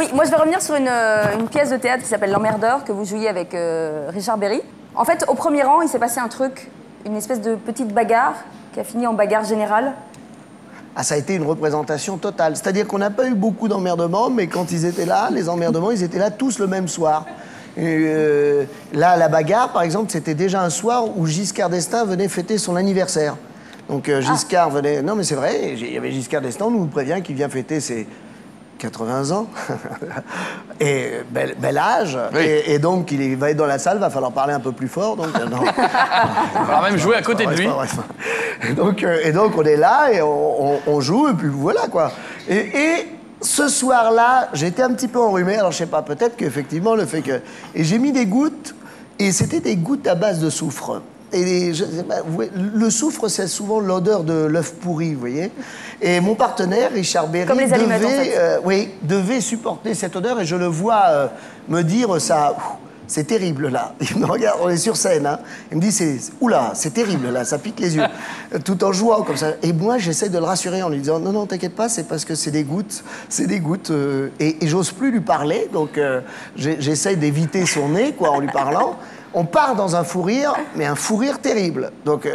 Oui, moi je vais revenir sur une pièce de théâtre qui s'appelle L'Emmerdeur, que vous jouiez avec Richard Berry. En fait, au premier rang, il s'est passé un truc, une espèce de petite bagarre qui a fini en bagarre générale. Ah, ça a été une représentation totale. C'est-à-dire qu'on n'a pas eu beaucoup d'emmerdements, mais quand ils étaient là, les emmerdements, ils étaient là tous le même soir. Et, là, la bagarre, par exemple, c'était déjà un soir où Giscard d'Estaing venait fêter son anniversaire. Donc Giscard venait... Non, mais c'est vrai, il y avait Giscard d'Estaing, on nous prévient qu'il vient fêter ses 80 ans. Et bel âge. Oui. Et donc, il va être dans la salle, va falloir parler un peu plus fort. Donc, non. Il va même jouer à côté de lui. Et donc, on est là et on joue, et puis voilà, quoi. Et ce soir-là, j'étais un petit peu enrhumé. Alors, je sais pas, peut-être qu'effectivement, le fait que... Et j'ai mis des gouttes, et c'était des gouttes à base de soufre. Et le soufre, c'est souvent l'odeur de l'œuf pourri, vous voyez. Et mon partenaire, Richard Berry, comme les allumettes, en fait. devait supporter cette odeur. Et je le vois me dire ça... C'est terrible, là. Il me regarde, on est sur scène, hein. Il me dit, oula, c'est terrible, là, ça pique les yeux. Tout en jouant, comme ça. Et moi, j'essaie de le rassurer en lui disant, non, non, t'inquiète pas, c'est parce que c'est des gouttes. C'est des gouttes. Et j'ose plus lui parler, donc j'essaie d'éviter son nez, quoi, en lui parlant. On part dans un fou rire, mais un fou rire terrible. Donc,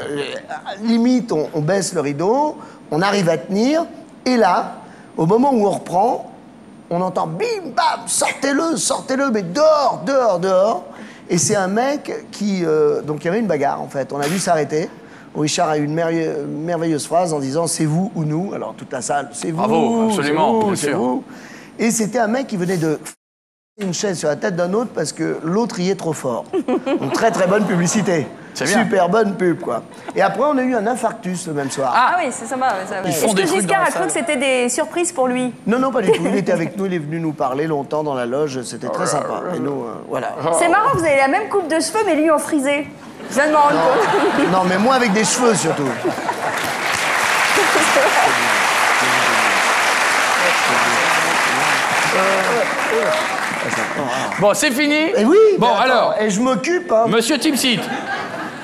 limite, on baisse le rideau, on arrive à tenir, et là, au moment où on reprend, on entend bim, bam, sortez-le, mais dehors, dehors, dehors. Et c'est un mec qui... donc il y avait une bagarre, en fait. On a dû s'arrêter. Richard a eu une merveilleuse phrase en disant « c'est vous ou nous ». Alors toute la salle, c'est vous, bravo, absolument, vous, bien sûr. vous. Et c'était un mec qui venait de une chaise sur la tête d'un autre parce que l'autre riait trop fort. Donc très très bonne publicité. Super bonne pub, quoi. Et après, on a eu un infarctus le même soir. Ah oui, c'est sympa. Est-ce que Giscard a cru que c'était des surprises pour lui? Non, non, pas du tout. Il était avec nous, il est venu nous parler longtemps dans la loge. C'était très sympa. Et nous, voilà. C'est marrant, vous avez la même coupe de cheveux, mais lui en frisé. Je viens de m'en rendre compte. Non, mais moi avec des cheveux, surtout. Bon, c'est fini. Et oui. Bon, alors. Et je m'occupe, hein. Monsieur Timsit,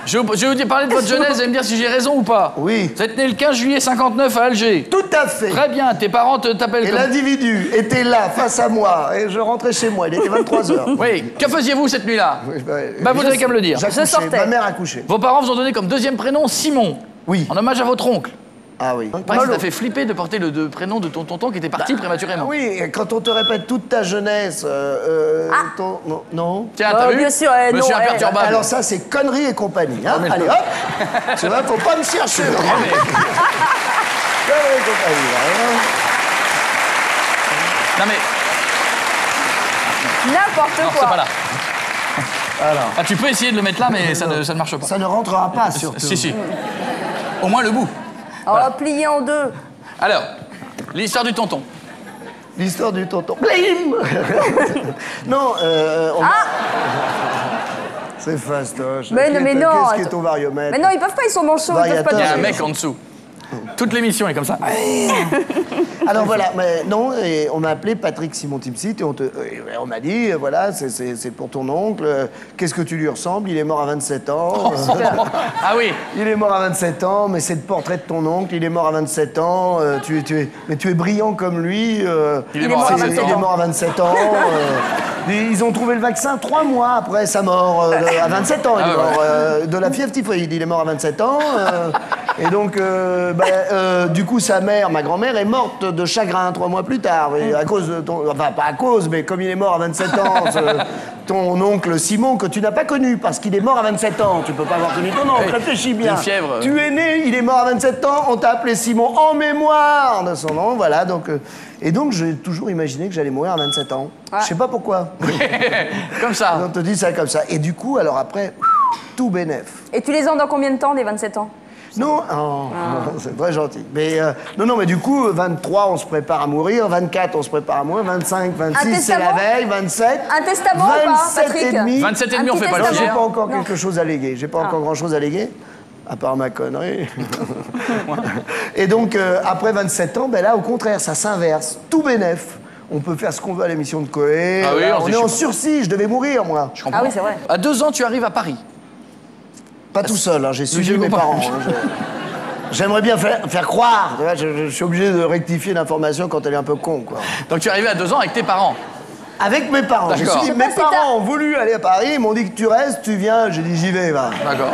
je vais vous parler de votre jeunesse et me dire si j'ai raison ou pas. Oui. Vous êtes né le 15 juillet 59 à Alger. Tout à fait. Très bien, tes parents t'appellent Et comme... l'individu était là, face à moi, et je rentrais chez moi, il était 23h. Oui, que faisiez-vous cette nuit-là? Bah, vous n'avez qu'à me le dire. Je sortais. Ma mère a couché. Vos parents vous ont donné comme deuxième prénom Simon. Oui. En hommage à votre oncle. Ah oui. Ça t'a fait flipper de porter le prénom de ton tonton qui était parti prématurément. Oui, et quand on te répète toute ta jeunesse, non. Tiens, t'as vu? Bien sûr, Monsieur non, imperturbable. Alors ça, c'est conneries et compagnie. Hein. Allez, hop. Tu vois, faut pas me chercher. Conneries et compagnie. Hein. Non mais... N'importe Non, quoi. c'est pas là. Alors. Ah, tu peux essayer de le mettre là, mais ça ne marche pas. Ça ne rentrera pas, surtout. Si. Au moins le bout. Oh, plié en deux. Alors, l'histoire du tonton. L'histoire du tonton. Blim. Non, c'est fastoche. Mais non. Qu'est-ce qui est ton variomètre? Mais non, ils peuvent pas, ils sont manchots, ils peuvent pas Il y a un dire. mec en dessous. Toute l'émission est comme ça. Alors voilà, mais non, et on m'a appelé Patrick Simon Timsit et on m'a dit, voilà, c'est pour ton oncle, qu'est-ce que tu lui ressembles? Il est mort à 27 ans. Ah oui. Il est mort à 27 ans, mais c'est le portrait de ton oncle, il est mort à 27 ans, mais tu es brillant comme lui. Il est mort à 27 ans. Il est mort à 27 ans. Ils ont trouvé le vaccin 3 mois après sa mort, à 27 ans. Il est mort de la fièvre typhoïde, il est mort à 27 ans. Et donc, du coup, sa mère, ma grand-mère, est morte de chagrin 3 mois plus tard. Et à cause de ton... Enfin, pas à cause, mais comme il est mort à 27 ans, ton oncle Simon, que tu n'as pas connu, parce qu'il est mort à 27 ans. Tu peux pas avoir connu ton oncle, réfléchis bien. Une fièvre. Tu es né, il est mort à 27 ans, on t'a appelé Simon en mémoire de son nom, voilà. Donc, et donc, j'ai toujours imaginé que j'allais mourir à 27 ans. Je sais pas pourquoi. Comme ça. On te dit ça comme ça. Et du coup, alors après, tout bénef. Et tu les as dans combien de temps, les 27 ans? Non, c'est très gentil. Mais non, mais du coup, 23, on se prépare à mourir. 24, on se prépare à mourir. 25, 26, c'est la veille. 27. Un testament ou pas, 27 Patrick? et demi. 27 et demi, on fait pas le Non, j'ai sujet. pas encore quelque chose à léguer. J'ai pas encore grand-chose à léguer. À part ma connerie. Et donc, après 27 ans, ben là, au contraire, ça s'inverse. Tout bénef. On peut faire ce qu'on veut à l'émission de Coé. Ah oui, on est en sursis. Je devais mourir, moi. Je comprends. Ah oui, c'est vrai. À 2 ans, tu arrives à Paris. Pas tout seul, hein, j'ai suivi j'ai mes compris. parents. Hein, j'aimerais bien faire croire. Tu vois, je suis obligé de rectifier l'information quand elle est un peu con, quoi. Donc tu es arrivé à 2 ans avec tes parents. Avec mes parents. Je me suis dit, mes parents ont voulu aller à Paris, ils m'ont dit que tu restes, tu viens. J'ai dit, j'y vais, va. D'accord.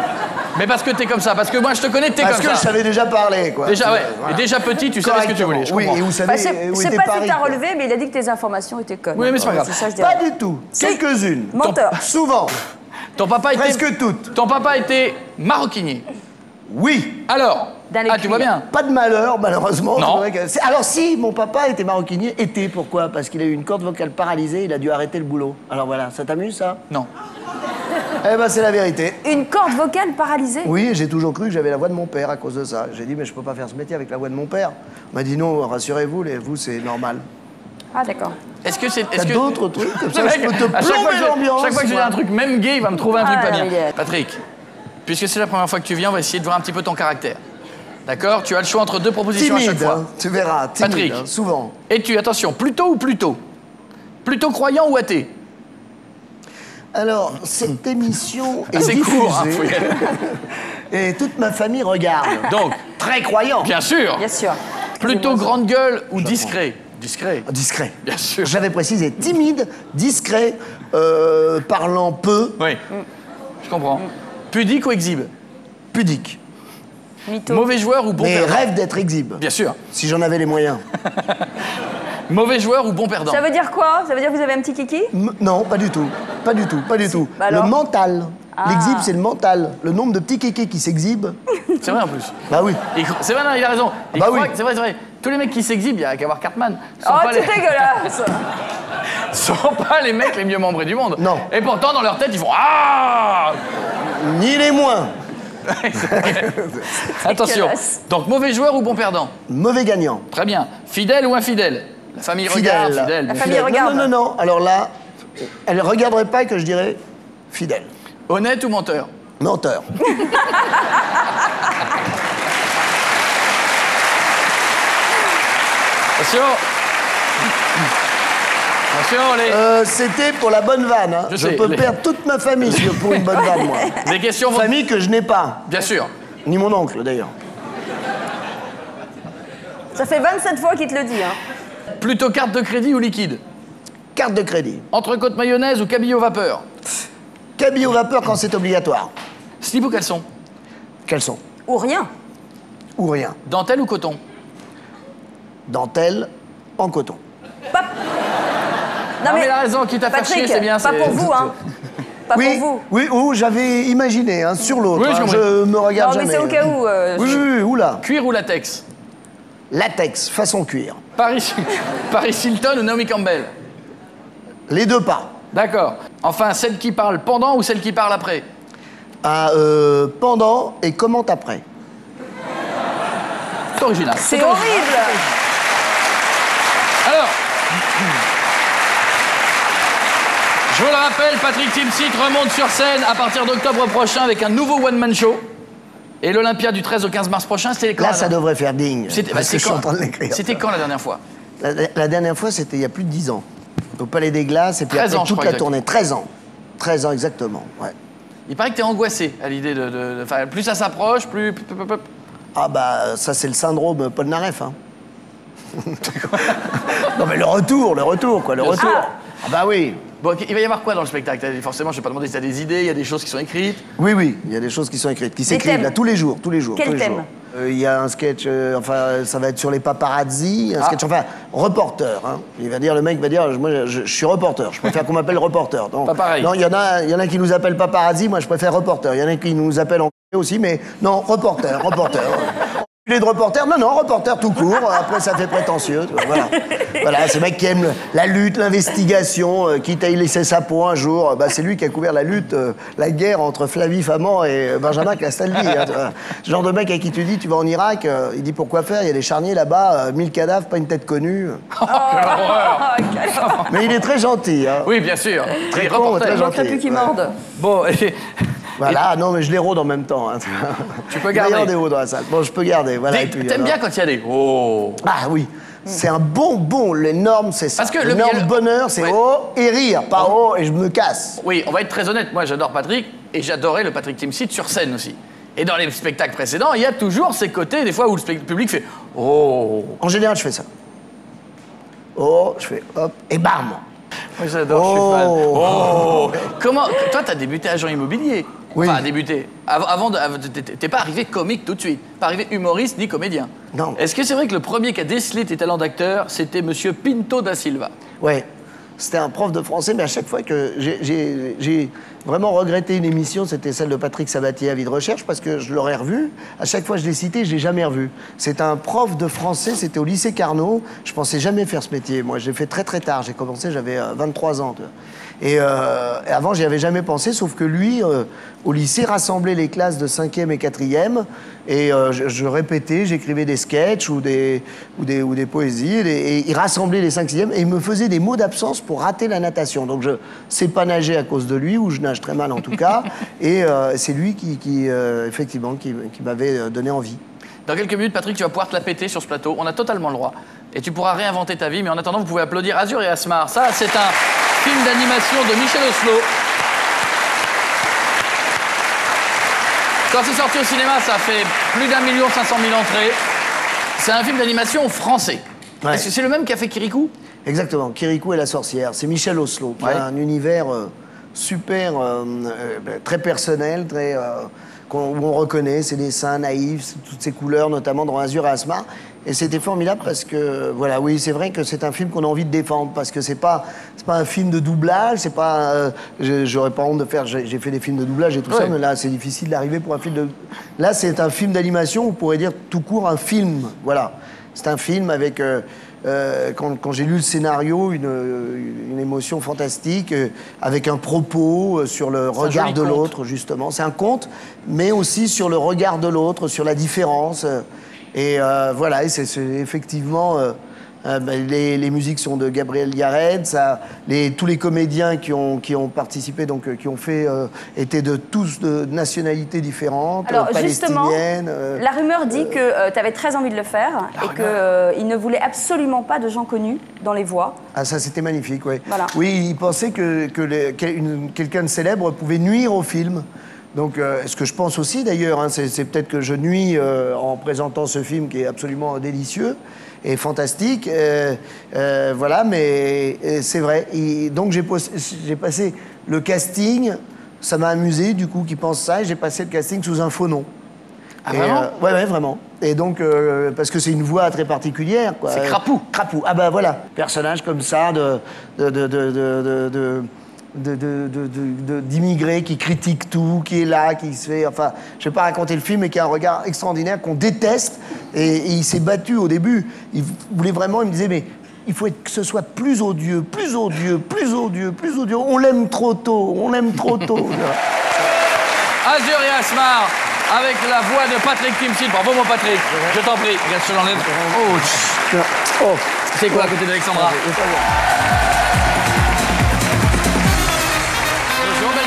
Mais parce que t'es comme ça, parce que moi je te connais, t'es comme ça. Parce que je savais déjà parler, quoi. Déjà, ouais. Voilà. Et déjà petit, tu savais ce que tu voulais. Oui, et vous savez Bah, où c'est était pas Paris. celui que t'as relevé, mais il a dit que tes informations étaient connes. Oui, mais c'est pas grave. C'est ça, je dirais. Pas du tout. Quelques-unes. Menteur. Souvent. Ton papa était... Presque toutes. Ton papa était maroquinier. Oui. Alors, tu vois bien. Pas de malheur, malheureusement. Non. Alors si, mon papa était maroquinier. Pourquoi? Parce qu'il a eu une corde vocale paralysée, il a dû arrêter le boulot. Alors voilà, ça t'amuse, ça? Non. Eh ben, c'est la vérité. Une corde vocale paralysée? Oui, j'ai toujours cru que j'avais la voix de mon père à cause de ça. J'ai dit, mais je peux pas faire ce métier avec la voix de mon père. On m'a dit, non, rassurez-vous, vous, c'est normal. Ah, d'accord. Est-ce que c'est... T'as d'autres trucs comme ça, je peux te à chaque fois plomber l'ambiance. chaque fois que j'ai un truc, même gay, il va me trouver un truc pas bien. mais Patrick, puisque c'est la première fois que tu viens, on va essayer de voir un petit peu ton caractère. D'accord? Tu as le choix entre deux propositions à chaque Timide, fois. hein, tu verras, timide, Patrick, hein, souvent. Es-tu, attention, plutôt ou plutôt? Plutôt croyant ou athée? Alors, cette émission est C'est diffusée court, hein, faut y aller. et toute ma famille regarde. Donc, Très croyant. bien sûr. Bien sûr. Plutôt grande gueule ou discret? Discret. Discret. Bien sûr. J'avais précisé timide, discret, parlant peu, Oui. Je comprends. Pudique ou exhibe? pudique. Mytho. Mauvais joueur ou bon Mais perdant? rêve d'être exhibe, Bien sûr. si j'en avais les moyens. Mauvais joueur ou bon perdant? Ça veut dire quoi? Ça veut dire que vous avez un petit kiki? Non, pas du tout. Pas du tout, pas du tout. Bah le alors mental. Ah. L'exhibe, c'est le mental. Le nombre de petits kékés qui s'exhibent. C'est vrai en plus. Bah oui. C'est vrai, non, il a raison. Il Bah croit oui. que- C'est vrai, c'est vrai. Tous les mecs qui s'exhibent, il n'y a qu'à voir Cartman. Sont Oh, pas c'est les- dégueulasse! sont pas les mecs les mieux membrés du monde. Non. Et pourtant, dans leur tête, ils font Ah Ni les moins. Attention. Dégueulasse. Donc, mauvais joueur ou bon perdant? Mauvais gagnant. Très bien. Fidèle ou infidèle? La famille Fidèle. regarde, fidèle. La bien famille sûr. regarde. Non, non, non. Alors là, elle ne regarderait pas que je dirais fidèle. Honnête ou menteur? Menteur. Attention. Attention, les... C'était pour la bonne vanne. Hein. Je Je sais, peux les- perdre toute ma famille pour une bonne vanne, moi. les questions vont... Famille que je n'ai pas. Bien sûr. Ni mon oncle, d'ailleurs. Ça fait 27 fois qu'il te le dit, hein. Plutôt carte de crédit ou liquide? Carte de crédit. Entrecôte mayonnaise ou cabillaud vapeur? Cabillaud vapeur quand c'est obligatoire. Slip ou caleçon? Caleçon. Ou rien. Ou rien. Dentelle ou coton? Dentelle en coton. Non, mais il a raison, quitte à faire Patrick, chier, c'est bien, pas c'est- pour vous, hein. Pas Oui, pour vous. oui, ou j'avais imaginé, hein, sur l'autre. Oui, hein, j'ai je me regarde Non, mais jamais. c'est au cas où. Oui, oui, oui, oula. Cuir ou latex? Latex, façon cuir. Paris Hilton ou Naomi Campbell? Les deux pas. D'accord. Enfin, celle qui parle pendant ou celle qui parle après? Ah, pendant et comment après. C'est original. C'est horrible! Alors, je vous le rappelle, Patrick Timsit remonte sur scène à partir d'octobre prochain avec un nouveau one-man show. Et l'Olympia du 13 au 15 mars prochain, c'était quand? Là, ça devrait faire digne. C'était Parce que je suis en train de l'écrire. C'était quand la dernière fois? La dernière fois, c'était il y a plus de 10 ans. Au Palais des Glaces, et puis 13 après ans, je toute crois, la tournée. 13 ans. 13 ans, exactement. Ouais. Il paraît que t'es angoissé à l'idée enfin, plus ça s'approche, plus... Ah bah, ça, c'est le syndrome Paul Naref, hein. Non, mais le retour, quoi, le Bien retour. sûr. Ah bah oui. Bon, ok, il va y avoir quoi dans le spectacle? Forcément, je vais pas demander si t'as des idées, il y a des choses qui sont écrites. Oui, oui, il y a des choses qui sont écrites, qui s'écrivent thèmes. là tous les jours, tous les jours. Quel tous les thème jours. Il y a un sketch, enfin, ça va être sur les paparazzis, un sketch, enfin, reporter. Hein. Le mec va dire, moi, je suis reporter, je préfère qu'on m'appelle reporter. Donc, Pas pareil. Non, il y en a qui nous appellent paparazzi, moi je préfère reporter. Il y en a qui nous appellent en aussi, mais non, reporter. Les de reporter, non, reporter tout court, après ça fait prétentieux, tu vois, voilà. Voilà, c'est le mec qui aime la lutte, l'investigation, quitte à y laisser sa peau un jour, bah, c'est lui qui a couvert la lutte, la guerre entre Flavie Flamand et Benjamin Castaldi. Hein, tu vois. Ce genre de mec à qui tu dis, tu vas en Irak, il dit pourquoi faire, il y a des charniers là-bas, 1000 cadavres, pas une tête connue. Oh, quelle horreur! Mais il est très gentil, hein. Oui, bien sûr. Très Et con, reporter. très Il manquerait gentil. plus qu'il Ouais. morde. Bon, Voilà, non, mais je les rôde en même temps. Hein. Tu peux Il va y avoir garder. des hauts dans la salle. Bon, je peux garder, voilà. et puis, T'aimes alors. bien quand il y a des... Oh! Ah oui, c'est un bonbon, les normes, c'est ça. Parce que les normes bonheur, c'est ouais. oh et rire, pas oh et je me casse. Oui, on va être très honnête. Moi, j'adore Patrick et j'adorais le Patrick Timsit sur scène aussi. Et dans les spectacles précédents, il y a toujours ces côtés, des fois, où le public fait « Oh !» En général, je fais ça. Oh, je fais hop, et bam. Oui, j'adore, je suis fan. Oh. Comment... Toi, t'as débuté agent immobilier. Oui. Enfin, débuté. T'es pas arrivé comique tout de suite. Pas arrivé humoriste ni comédien. Non. Est-ce que c'est vrai que le premier qui a décelé tes talents d'acteur, c'était Monsieur Pinto da Silva? Ouais. C'était un prof de français, mais à chaque fois que j'ai vraiment regretté une émission, c'était celle de Patrick Sabatier, Avis de recherche, parce que je l'aurais revu. À chaque fois que je l'ai cité, je l'ai jamais revu. C'est un prof de français, c'était au lycée Carnot. Je pensais jamais faire ce métier. Moi, je l'ai fait très très tard. J'ai commencé, j'avais 23 ans. Tu vois. Et avant, j'y avais jamais pensé, sauf que lui, au lycée, rassemblait les classes de 5e et 4e. Et je répétais, j'écrivais des sketchs ou des poésies. Et il rassemblait les 5e et il me faisait des mots d'absence pour rater la natation. Donc je sais pas nager à cause de lui, ou je nage très mal en tout cas. Et c'est lui effectivement, qui m'avait donné envie. Dans quelques minutes, Patrick, tu vas pouvoir te la péter sur ce plateau. On a totalement le droit. Et tu pourras réinventer ta vie. Mais en attendant, vous pouvez applaudir Azur et Asmar. Ça, c'est un film d'animation de Michel Oslo. Quand c'est sorti au cinéma, ça a fait plus d'1 500 000 entrées. C'est un film d'animation français. Ouais. Est-ce que c'est le même qui a fait Kirikou? Exactement, Kirikou et la sorcière. C'est Michel Oslo, qui a un univers super, très personnel, très, où on reconnaît ses dessins naïfs, toutes ces couleurs, notamment dans Azur et Asmar. Et c'était formidable parce que, voilà, oui, c'est vrai que c'est un film qu'on a envie de défendre, parce que c'est pas un film de doublage, c'est pas... J'aurais pas honte de faire... J'ai fait des films de doublage et tout ça, mais là, c'est difficile d'arriver pour un film de... Là, c'est un film d'animation, on pourrait dire tout court un film, voilà. C'est un film avec... quand j'ai lu le scénario, une émotion fantastique, avec un propos sur le regard de l'autre, justement. C'est un conte, mais aussi sur le regard de l'autre, sur la différence. Et voilà, et c'est effectivement... les musiques sont de Gabriel Yared, tous les comédiens qui ont participé, donc qui ont fait, étaient tous de nationalités différentes, alors, palestiniennes. Justement, la rumeur dit que tu avais très envie de le faire et qu'il ne voulait absolument pas de gens connus dans les voix. Ah, ça, c'était magnifique, oui. Voilà. Oui, il pensait que quelqu'un de célèbre pouvait nuire au film. Donc, ce que je pense aussi, d'ailleurs, hein, c'est peut-être que je nuis en présentant ce film qui est absolument délicieux et fantastique. Voilà, mais c'est vrai. Donc, j'ai passé le casting. Ça m'a amusé, du coup, qui pense ça. Et j'ai passé le casting sous un faux nom. Ah, vraiment? Ouais, vraiment. Et donc, parce que c'est une voix très particulière, quoi. C'est Crapou. Crapou. Ah bah voilà. Personnage comme ça, d'immigré qui critique tout, qui est là, qui se fait... Enfin, je vais pas raconter le film, mais qui a un regard extraordinaire, qu'on déteste. Et il s'est battu au début. Il voulait vraiment... Il me disait, mais il faut que ce soit plus odieux, plus odieux, plus odieux, plus odieux. On l'aime trop tôt, on l'aime trop tôt. Azur et Asmar, avec la voix de Patrick Timsit. Bravo, mon Patrick. Je t'en prie. Regarde, je te l'enlève. Oh, c'est quoi à côté d'Alexandra?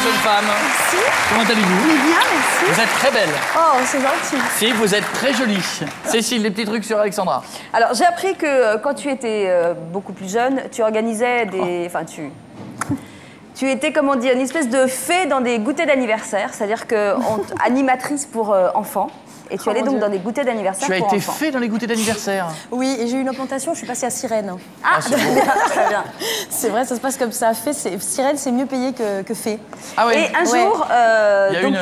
Jeune femme. Merci. Comment allez-vous? Bien, merci. Vous êtes très belle. Oh, c'est gentil. Si, vous êtes très jolie. Cécile, des petits trucs sur Alexandra. Alors, j'ai appris que quand tu étais beaucoup plus jeune, tu organisais des... Enfin, tu étais, comment dire, une espèce de fée dans des goûters d'anniversaire, c'est-à-dire que animatrice pour enfants. Et tu allais donc Dieu. dans des goûters d'anniversaire pour enfants. Tu as été fée dans les goûters d'anniversaire? Oui, et j'ai eu une augmentation, je suis passée à sirène. Ah, c'est bien, très bien. C'est vrai, ça se passe comme ça. Sirène, c'est mieux payé que fée. Ah oui. Et un jour, il y a donc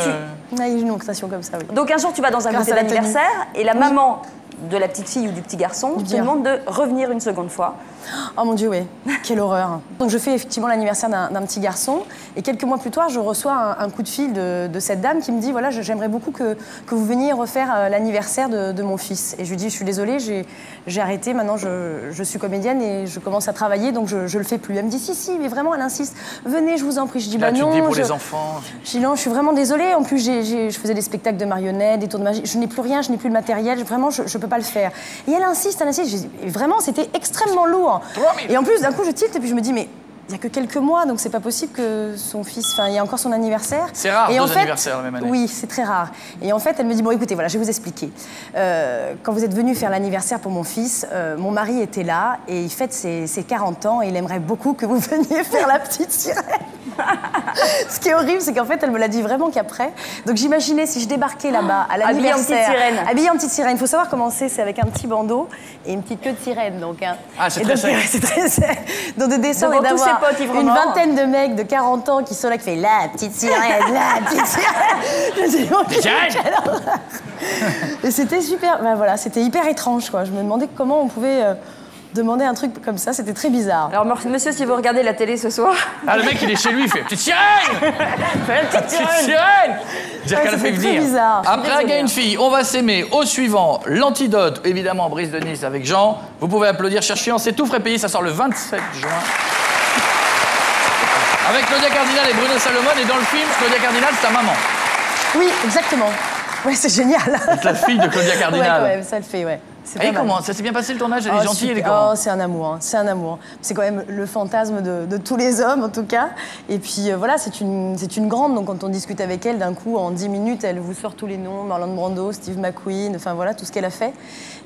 Il y a eu une augmentation comme ça, oui. donc un jour, tu vas dans un Grâce goûter à la d'anniversaire et la maman de la petite fille ou du petit garçon te demande de revenir une seconde fois. Oh mon Dieu, oui. Quelle horreur. Donc je fais effectivement l'anniversaire d'un petit garçon et quelques mois plus tard, je reçois un coup de fil de cette dame qui me dit, voilà, j'aimerais beaucoup que vous veniez refaire l'anniversaire de mon fils. Et je lui dis, je suis désolée, j'ai arrêté, maintenant je suis comédienne et je commence à travailler, donc je le fais plus. Elle me dit, si, mais vraiment, elle insiste, venez, je vous en prie. Je dis, là, bah non. Tu te dis pour les enfants. Je dis, non, je suis vraiment désolée. En plus, je faisais des spectacles de marionnettes, des tours de magie. Je n'ai plus rien, je n'ai plus le matériel. Vraiment, je peux pas le faire. Et elle insiste. Je dis, vraiment, c'était extrêmement lourd. Et en plus, d'un coup, je tilte et puis je me dis, mais il n'y a que quelques mois, donc c'est pas possible que son fils... Enfin, il y a encore son anniversaire. C'est rare, et deux anniversaires la même année. Oui, c'est très rare. Et en fait, elle me dit, bon, écoutez, voilà, je vais vous expliquer. Quand vous êtes venu faire l'anniversaire pour mon fils, mon mari était là et il fête ses 40 ans et il aimerait beaucoup que vous veniez faire la petite sirène. Ce qui est horrible, c'est qu'en fait, elle me l'a dit vraiment qu'après. Donc j'imaginais si je débarquais là-bas à l'anniversaire. Habillée en petite sirène. Il faut savoir comment c'est avec un petit bandeau et une petite queue de sirène. Donc, hein. Ah, c'est très sec. C'est très sec. Donc de descendre et d'avoir une vingtaine de mecs de 40 ans qui sont là, qui fait la petite sirène, la petite sirène. Je me dis, quelle horreur. Et c'était super. Ben voilà, c'était hyper étrange, quoi. Je me demandais comment on pouvait demander un truc comme ça. C'était très bizarre. Alors, monsieur, si vous regardez la télé ce soir. Ah, le mec, il est chez lui, il fait petite sirène. Petite sirène. Dire qu'elle a fait venir. Bizarre. Après un gars et une fille, on va s'aimer. Au suivant, l'antidote, évidemment, Brise de Nice avec Jean. Vous pouvez applaudir, chercher en C'est tout frais payé, ça sort le 27 juin. Avec Claudia Cardinal et Bruno Salomon, et dans le film, Claudia Cardinal, c'est ta maman. Oui, exactement. Ouais, c'est génial. C'est la fille de Claudia Cardinal. Ouais, quand même, ça le fait, ouais. Et comment? Ça s'est bien passé le tournage? Elle est gentille, elle est comment? Oh, c'est un amour, hein. C'est un amour. C'est quand même le fantasme de tous les hommes, en tout cas. Et puis voilà, c'est une grande, donc quand on discute avec elle, d'un coup, en 10 minutes, elle vous sort tous les noms, Marlon Brando, Steve McQueen, enfin voilà, tout ce qu'elle a fait.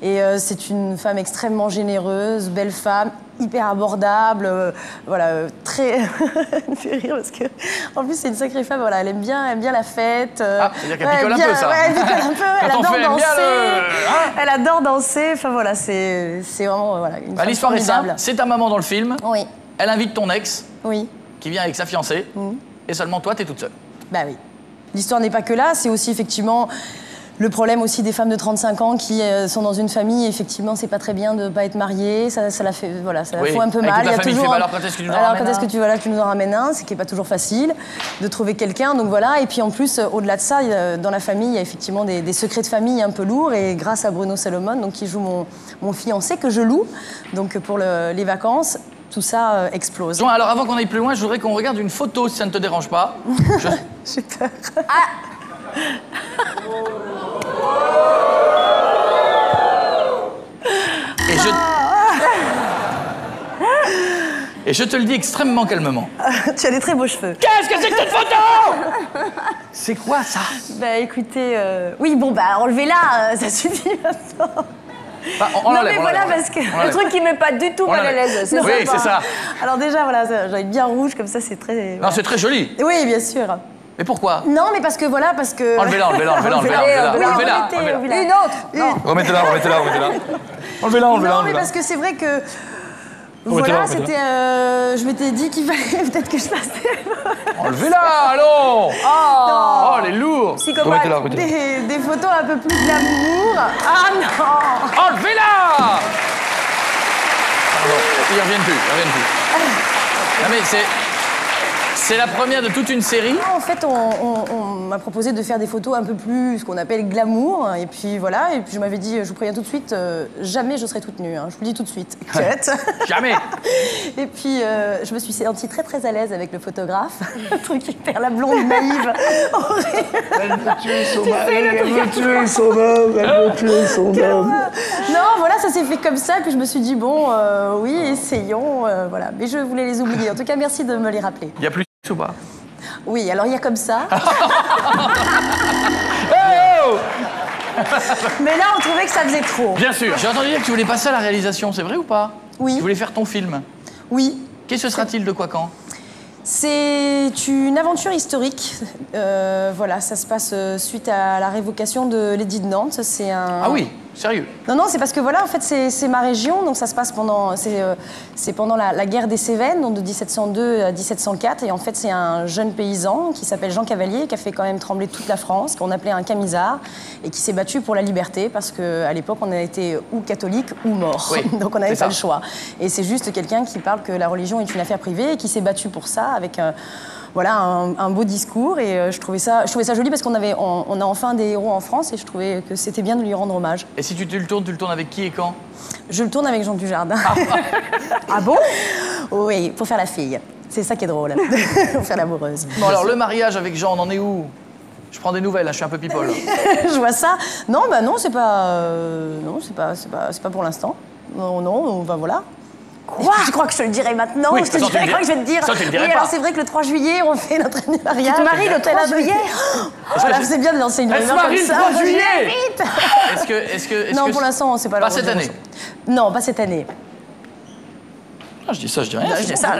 Et c'est une femme extrêmement généreuse, belle femme, hyper abordable, voilà, très... Elle me fait rire parce que, en plus, c'est une sacrée femme, voilà, elle aime bien la fête. Ah, c'est-à-dire qu'elle picole un peu, ça. Ouais, elle picole un peu, elle adore danser. Elle adore danser, enfin voilà, c'est vraiment, voilà, une femme l'histoire est formidable. simple, c'est ta maman dans le film. Oui. Elle invite ton ex, oui, qui vient avec sa fiancée, et seulement toi, t'es toute seule. Bah oui. L'histoire n'est pas que là, c'est aussi effectivement... Le problème aussi des femmes de 35 ans qui sont dans une famille, effectivement, c'est pas très bien de pas être mariée, ça la fait, voilà, ça la fout un peu mal. Il y a toujours alors quand est-ce que tu nous en ramènes un? Alors quand est-ce que tu nous en ramènes un? C'est qui est pas toujours facile de trouver quelqu'un, donc voilà. Et puis en plus, au-delà de ça, dans la famille, il y a effectivement des secrets de famille un peu lourds. Et grâce à Bruno Salomon, donc qui joue mon fiancé que je loue, donc pour les vacances. Tout ça explose. Bon, alors avant qu'on aille plus loin, je voudrais qu'on regarde une photo, si ça ne te dérange pas. J'ai peur. Et je te le dis extrêmement calmement. Tu as des très beaux cheveux. Qu'est-ce que c'est que cette photo? C'est quoi ça? Bah écoutez, oui bon bah enlevez-la, ça suffit maintenant. Bah, on non mais voilà parce que le truc qui met pas du tout mal à l'aise. Oui, c'est ça. Alors déjà voilà, j'avais bien rouge comme ça, c'est très. Non, c'est très joli. Oui, bien sûr. Mais pourquoi? Non, mais parce que voilà, parce que. Enlevez-la. Une autre. Remettez-la. Enlevez-la. Non, mais parce que c'est vrai que. Voilà, c'était. Je m'étais dit qu'il fallait peut-être que je fasse Enlevez-la, allons. Oh, elle est lourde. Des photos un peu plus glamour. Ah non. Enlevez-la. Pardon, ils reviennent plus. Non mais c'est la première de toute une série. En fait, on m'a proposé de faire des photos un peu plus, ce qu'on appelle glamour. Et puis voilà, et puis je m'avais dit, je vous préviens tout de suite, jamais je serai toute nue. Hein. Je vous le dis tout de suite. Jamais. Et puis, je me suis sentie très très à l'aise avec le photographe. Un truc hyper la blonde naïve. Elle veut tuer son homme. Non, voilà, ça s'est fait comme ça. Puis je me suis dit, bon, oui, essayons. Voilà. Mais je voulais les oublier. En tout cas, merci de me les rappeler. Il y a plus ou pas? Oui, alors il y a comme ça. Mais là, on trouvait que ça faisait trop. Bien sûr. J'ai entendu dire que tu voulais passer à la réalisation, c'est vrai ou pas? Oui. Tu voulais faire ton film? Oui. Qu'est-ce que sera-t-il, de quoi, quand? C'est une aventure historique. Voilà, ça se passe suite à la révocation de l'édit de Nantes. C'est un... Ah oui, sérieux? Non, c'est parce que voilà, en fait, c'est ma région, donc ça se passe pendant, c'est pendant la guerre des Cévennes, donc de 1702 à 1704, et en fait, c'est un jeune paysan qui s'appelle Jean Cavalier, qui a fait quand même trembler toute la France, qu'on appelait un camisard, et qui s'est battu pour la liberté, parce qu'à l'époque, on a été ou catholique ou mort, oui, donc on n'avait pas le choix. Et c'est juste quelqu'un qui parle que la religion est une affaire privée, et qui s'est battu pour ça, avec voilà, un beau discours, et je trouvais ça joli parce qu'on a enfin des héros en France, et je trouvais que c'était bien de lui rendre hommage. Et si tu le tournes avec qui et quand? Je le tourne avec Jean Dujardin. Ah bon? Oui, pour faire la fille. C'est ça qui est drôle, pour faire l'amoureuse. Bon alors, le mariage avec Jean, on en est où? Je prends des nouvelles, là, je suis un peu people. Je vois ça. Non, bah non, c'est pas pour l'instant. Non, bah voilà. Quoi? Je crois que je te le dirai maintenant. Oui, je te dirai quand je vais te dire. Ça, tu le dirais oui, pas. alors c'est vrai que le 3 juillet, on fait notre mariage. Tu te maries le 3 juillet? Voilà, c'est bien de lancer une Elle se rumeur marie comme le ça. 3 juillet. Vite. Est-ce non, que pour l'instant, c'est pas Pas cette année? Non, pas cette année. Ah, je dis ça, je dis rien. Je dis ça.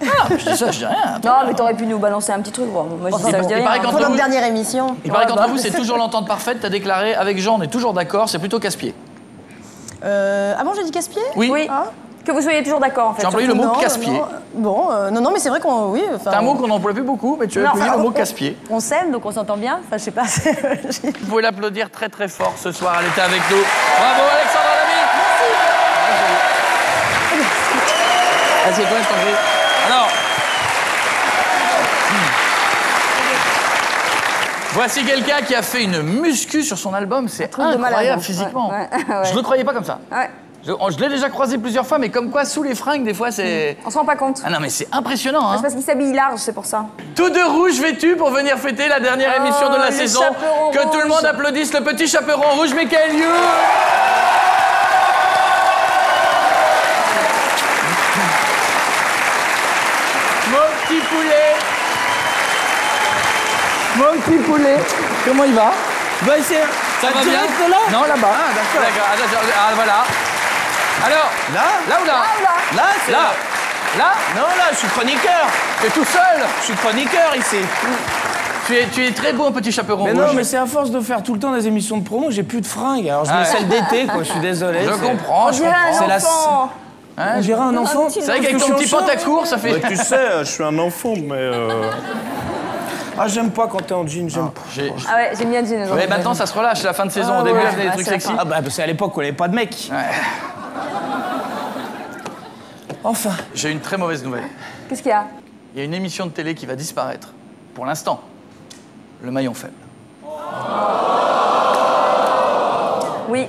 Ah, je dis ça, je dis rien. Non, mais t'aurais pu nous balancer un petit truc. Bon, moi, je dis ça, je dis Il paraît rien. qu'entre Pour notre vous- dernière émission. Il paraît qu'entre bah. vous, c'est toujours l'entente parfaite. T'as déclaré, avec Jean, on est toujours d'accord, c'est plutôt casse-pied. Ah bon, j'ai dit casse-pied? Oui. Oui. Ah. Que vous soyez toujours d'accord, en fait. J'ai employé le surtout. mot Non, casse-pied. non. Bon, non, mais c'est vrai qu'on... Oui, enfin... C'est un mot qu'on n'emploie plus beaucoup, mais tu as Non, employé enfin, le mot on- casse-pied. On s'aime, donc on s'entend bien. Enfin, je sais pas. Vous pouvez l'applaudir très très fort ce soir, elle était avec nous. Bravo Alexandra Lamy. Merci. Assieds-toi, je t'en prie. Alors. Voici quelqu'un qui a fait une muscu sur son album, c'est truc de malade, incroyable hein. physiquement. Ouais, ouais. Je ne le croyais pas comme ça. Ouais. Je l'ai déjà croisé plusieurs fois, mais comme quoi, sous les fringues, des fois, c'est... On se rend pas compte. Ah non, mais c'est impressionnant, hein. C'est parce qu'il s'habille large, c'est pour ça. Tous de rouge vêtus pour venir fêter la dernière émission de la le saison. chaperon Que tout le rouge. monde applaudisse le petit chaperon rouge, Michael You. Mon petit poulet. Mon petit poulet. Comment il va? Bah, c'est... Ça va bien? direct là? Non, là-bas. Ah, d'accord. Ah, voilà. Alors, Là? là ou là? Là, c'est... Là. Là? Non, là, je suis chroniqueur. T'es tout seul. Je suis chroniqueur ici. Tu es très beau, un petit chaperon Mais rouge. non, mais c'est à force de faire tout le temps des émissions de promo, j'ai plus de fringues. Alors je mets celle d'été, quoi, je suis désolé. Je c'est- comprends, On je dirait comprends. un C'est la- enfant. On dirait un enfant. petit C'est vrai qu'avec Parce ton que petit je suis pantacourt, ça fait... Bah, tu sais, je suis un enfant, mais... Ah, j'aime pas quand t'es en jean, j'aime pas. Ah ouais, j'aime bien le jean. Ouais, maintenant ça se relâche, c'est la fin de saison. Ah Au début, ouais, elle faisait des ouais, trucs c'est sexy. Ah bah, c'est à l'époque où il n'y avait pas de mec. Ouais. Enfin. J'ai une très mauvaise nouvelle. Qu'est-ce qu'il y a? Il y a une émission de télé qui va disparaître. Pour l'instant. Le maillon faible. Oui.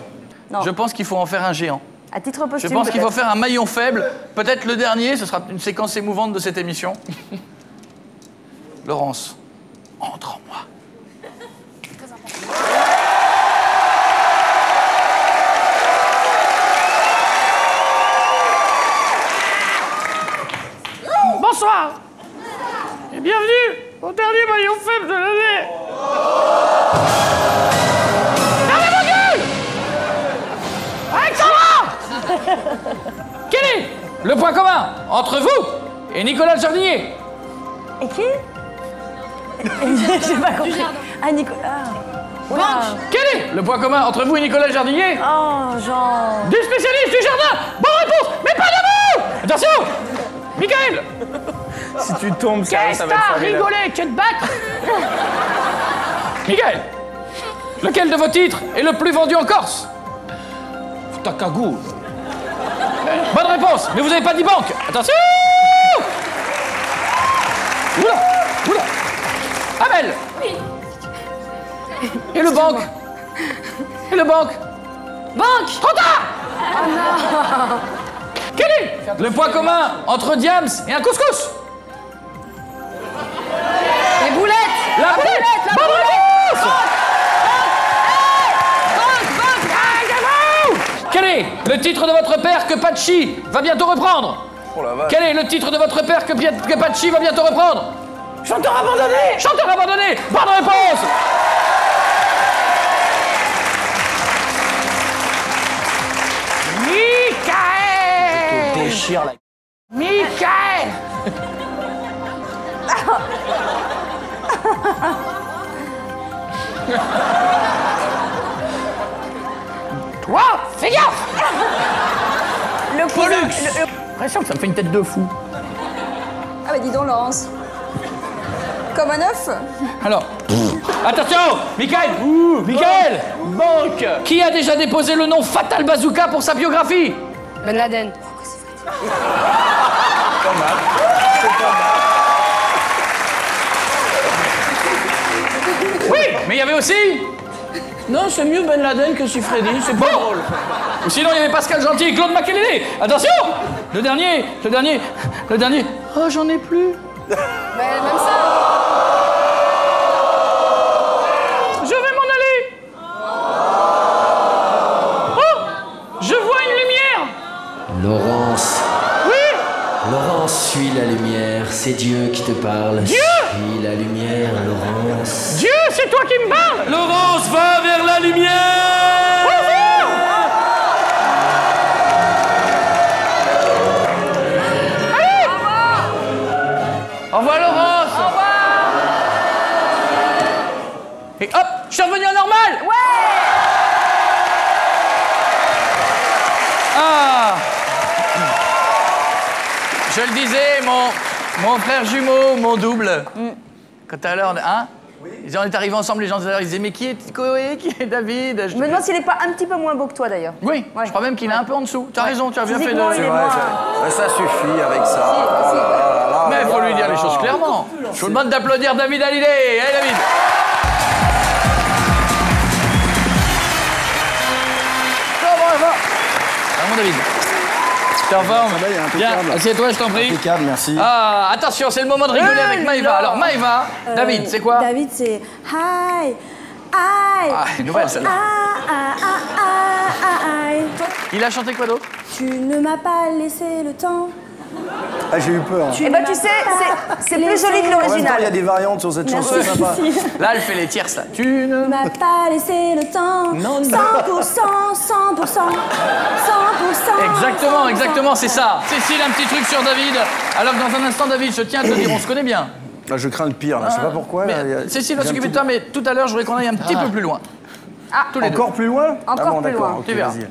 Non. Je pense qu'il faut en faire un géant. À titre Je posthume. pense qu'il faut peut-être. faire un maillon faible. Peut-être le dernier, ce sera une séquence émouvante de cette émission. Laurence, entre en moi. Bonsoir et bienvenue au dernier maillon faible de l'année. Fermez vos gueules! Alexandra! Quel est le point commun entre vous et Nicolas le jardinier? Et qui? J'ai pas compris. Ah, Nicolas. Oula. Quel est le point commun entre vous et Nicolas le jardinier? Oh, Jean. Des spécialistes du jardin! Bonne réponse! Mais pas de vous! Attention! Michael! Si tu tombes, ça Qu'est-ce va que être t'as formidable. rigolé? Tu veux te battre? Michael! Lequel de vos titres est le plus vendu en Corse? Ta cagoule. Bonne réponse! Mais vous avez pas dit banque! Attention! Oula! Oula! Amel! Oui. Et le banque? Et le banque? Banque. Trop tard! Quel est le point commun entre Diams et un couscous? Les boulettes. La boulette! Bonne réponse! Quel est le titre de votre père que Pachi va bientôt reprendre? Quel est le titre de votre père que Pachi va bientôt reprendre? Chanteur abandonné! Chanteur abandonné! Bonne réponse! Michael! Déchire la... Michael! Toi, fais gaffe! Le Pollux. J'ai l'impression que ça me fait une tête de fou. Ah, bah dis donc, Laurence. Comme un œuf. Alors, attention, Michael, Michael, banque. Qui a déjà déposé le nom Fatal Bazooka pour sa biographie? Ben Laden. Oui, mais il y avait aussi. Non, c'est mieux Ben Laden que si Freddy, c'est pas drôle. Ou sinon, il y avait Pascal Gentil et Claude Makelele. Attention, le dernier. Oh, j'en ai plus. Ben même ça. Je vais m'en aller. Oh, je vois une lumière. Laurence, Oui. Laurence, suis la lumière, c'est Dieu qui te parle. Dieu Suis la lumière, Laurence. Dieu, c'est toi qui me parles. Laurence, va vers la lumière! Je le disais, mon frère jumeau, mon double. Quand à l'heure, hein? Ils en est arrivés ensemble, les gens ils disaient mais qui est Koé, qui est David? Je me demande s'il n'est pas un petit peu moins beau que toi d'ailleurs. Oui, Ouais. je crois même qu'il est un peu en dessous. Tu as raison, tu as bien fait de... Physiquement, il est moins- Ça suffit avec ça. Mais il faut lui dire les choses clairement. Je vous demande d'applaudir David Hallyday. Allez David. Vraiment David. T'es en forme? va, il est impeccable. Bien, assieds-toi, je t'en prie. Impeccable, merci. Ah, attention, c'est le moment de rigoler avec Maëva. Alors Maëva, David, c'est quoi? David, c'est hi, Ah, une nouvelle celle-là. Il a chanté quoi d'autre? Tu ne m'as pas laissé le temps. Ah, j'ai eu peur. Eh ben tu sais, c'est plus joli que En même temps, il y a l'original. des variantes sur cette chanson, c'est sympa. Là, elle fait les tierces, là. Tu ne... Tu m'as pas laissé le temps. 100%, 100%, 100%. Exactement, c'est ça. Cécile, un petit truc sur David. Alors que dans un instant, David, je tiens à te dire, on se connaît bien. Ah, je crains le pire, là. Je sais pas pourquoi. Mais, là, il y a- Cécile va j'ai un s'occuper de petit- toi, mais tout à l'heure, je voudrais qu'on aille un petit peu plus loin. Tous les deux. Encore plus loin? Encore plus d'accord, loin. ok, Tu verras. vas-y.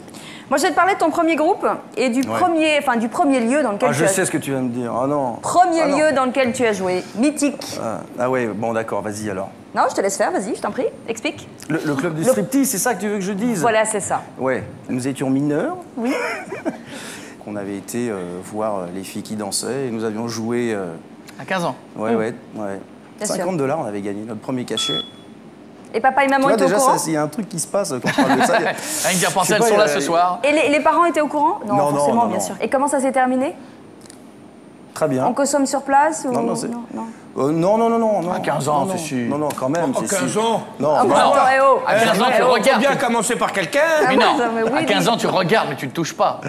Moi, je vais te parler de ton premier groupe et du premier lieu dans lequel Ah, tu je as sais ce que tu vas me dire. Ah non. Premier Ah, non. lieu dans lequel tu as joué, mythique. Ah ouais, bon d'accord, vas-y alors. Non, je te laisse faire, vas-y, je t'en prie, explique. Le club du striptease, c'est ça que tu veux que je dise? Voilà, c'est ça. Ouais, nous étions mineurs. Oui. On avait été voir les filles qui dansaient et nous avions joué. À 15 ans. Ouais. Bien sûr. $50, on avait gagné notre premier cachet. Et papa et Tu maman vois, étaient au déjà, courant il y a un truc qui se passe quand on parle de ça. Rien que d'y repenser, Je sais elles pas, sont il y là a- ce soir. Et les parents étaient au courant? Non, non, forcément, non, bien non. sûr. Et comment ça s'est terminé? Très bien. On consomme sur place ou... Non, non, c'est- non. Non. À 15 ans, non, c'est sûr. Non, quand même. Oh, 15 ans. Non, Ah, non. bon, attends, eh oh. À 15 ans, tu Faut regardes. bien commencer par quelqu'un. Mais non, mais oui, à 15 mais- ans, tu regardes, mais tu ne touches pas.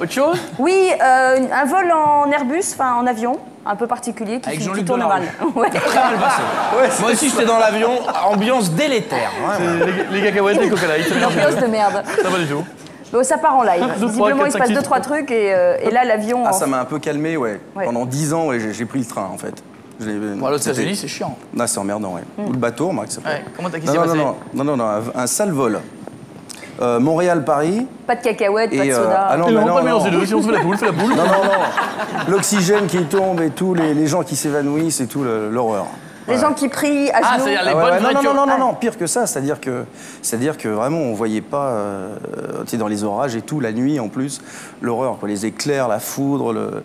Autre chose? Oui, un vol en Airbus, enfin en avion, un peu particulier, Avec qui Jean-Luc tourne mal. Delarue. Ouais. Très mal passé. Moi aussi, j'étais dans l'avion, ambiance délétère. Les cacahuètes, les coca light. Ambiance de merde. Ça va du tout. Bon, ça part en live. Deux, trois, Visiblement, il se quatre, passe cinq, 2-3 trucs et là, l'avion... Ah, ça m'a un peu calmé, ouais. Ouais. Pendant 10 ans, ouais, j'ai pris le train, en fait. Bon, aux États-Unis, c'est chiant. Non, c'est emmerdant, ouais. Ou le bateau, moi, que ça Ouais. Comment t'as qui Non, s'est non, passé? non, un sale vol. Montréal-Paris. Pas de cacahuètes, pas de Et, soda. ah non, Non, mais pas mélanger les deux, sinon on se fait la boule, Non. L'oxygène qui tombe et tout, les gens qui s'évanouissent et tout, l'horreur. Les gens qui prient à Ah, genoux. c'est-à-dire les Ah ouais, bonnes ouais, voitures. non, pire que ça, c'est-à-dire que vraiment on voyait pas, tu sais, dans les orages et tout, la nuit en plus, l'horreur, quoi, les éclairs, la foudre,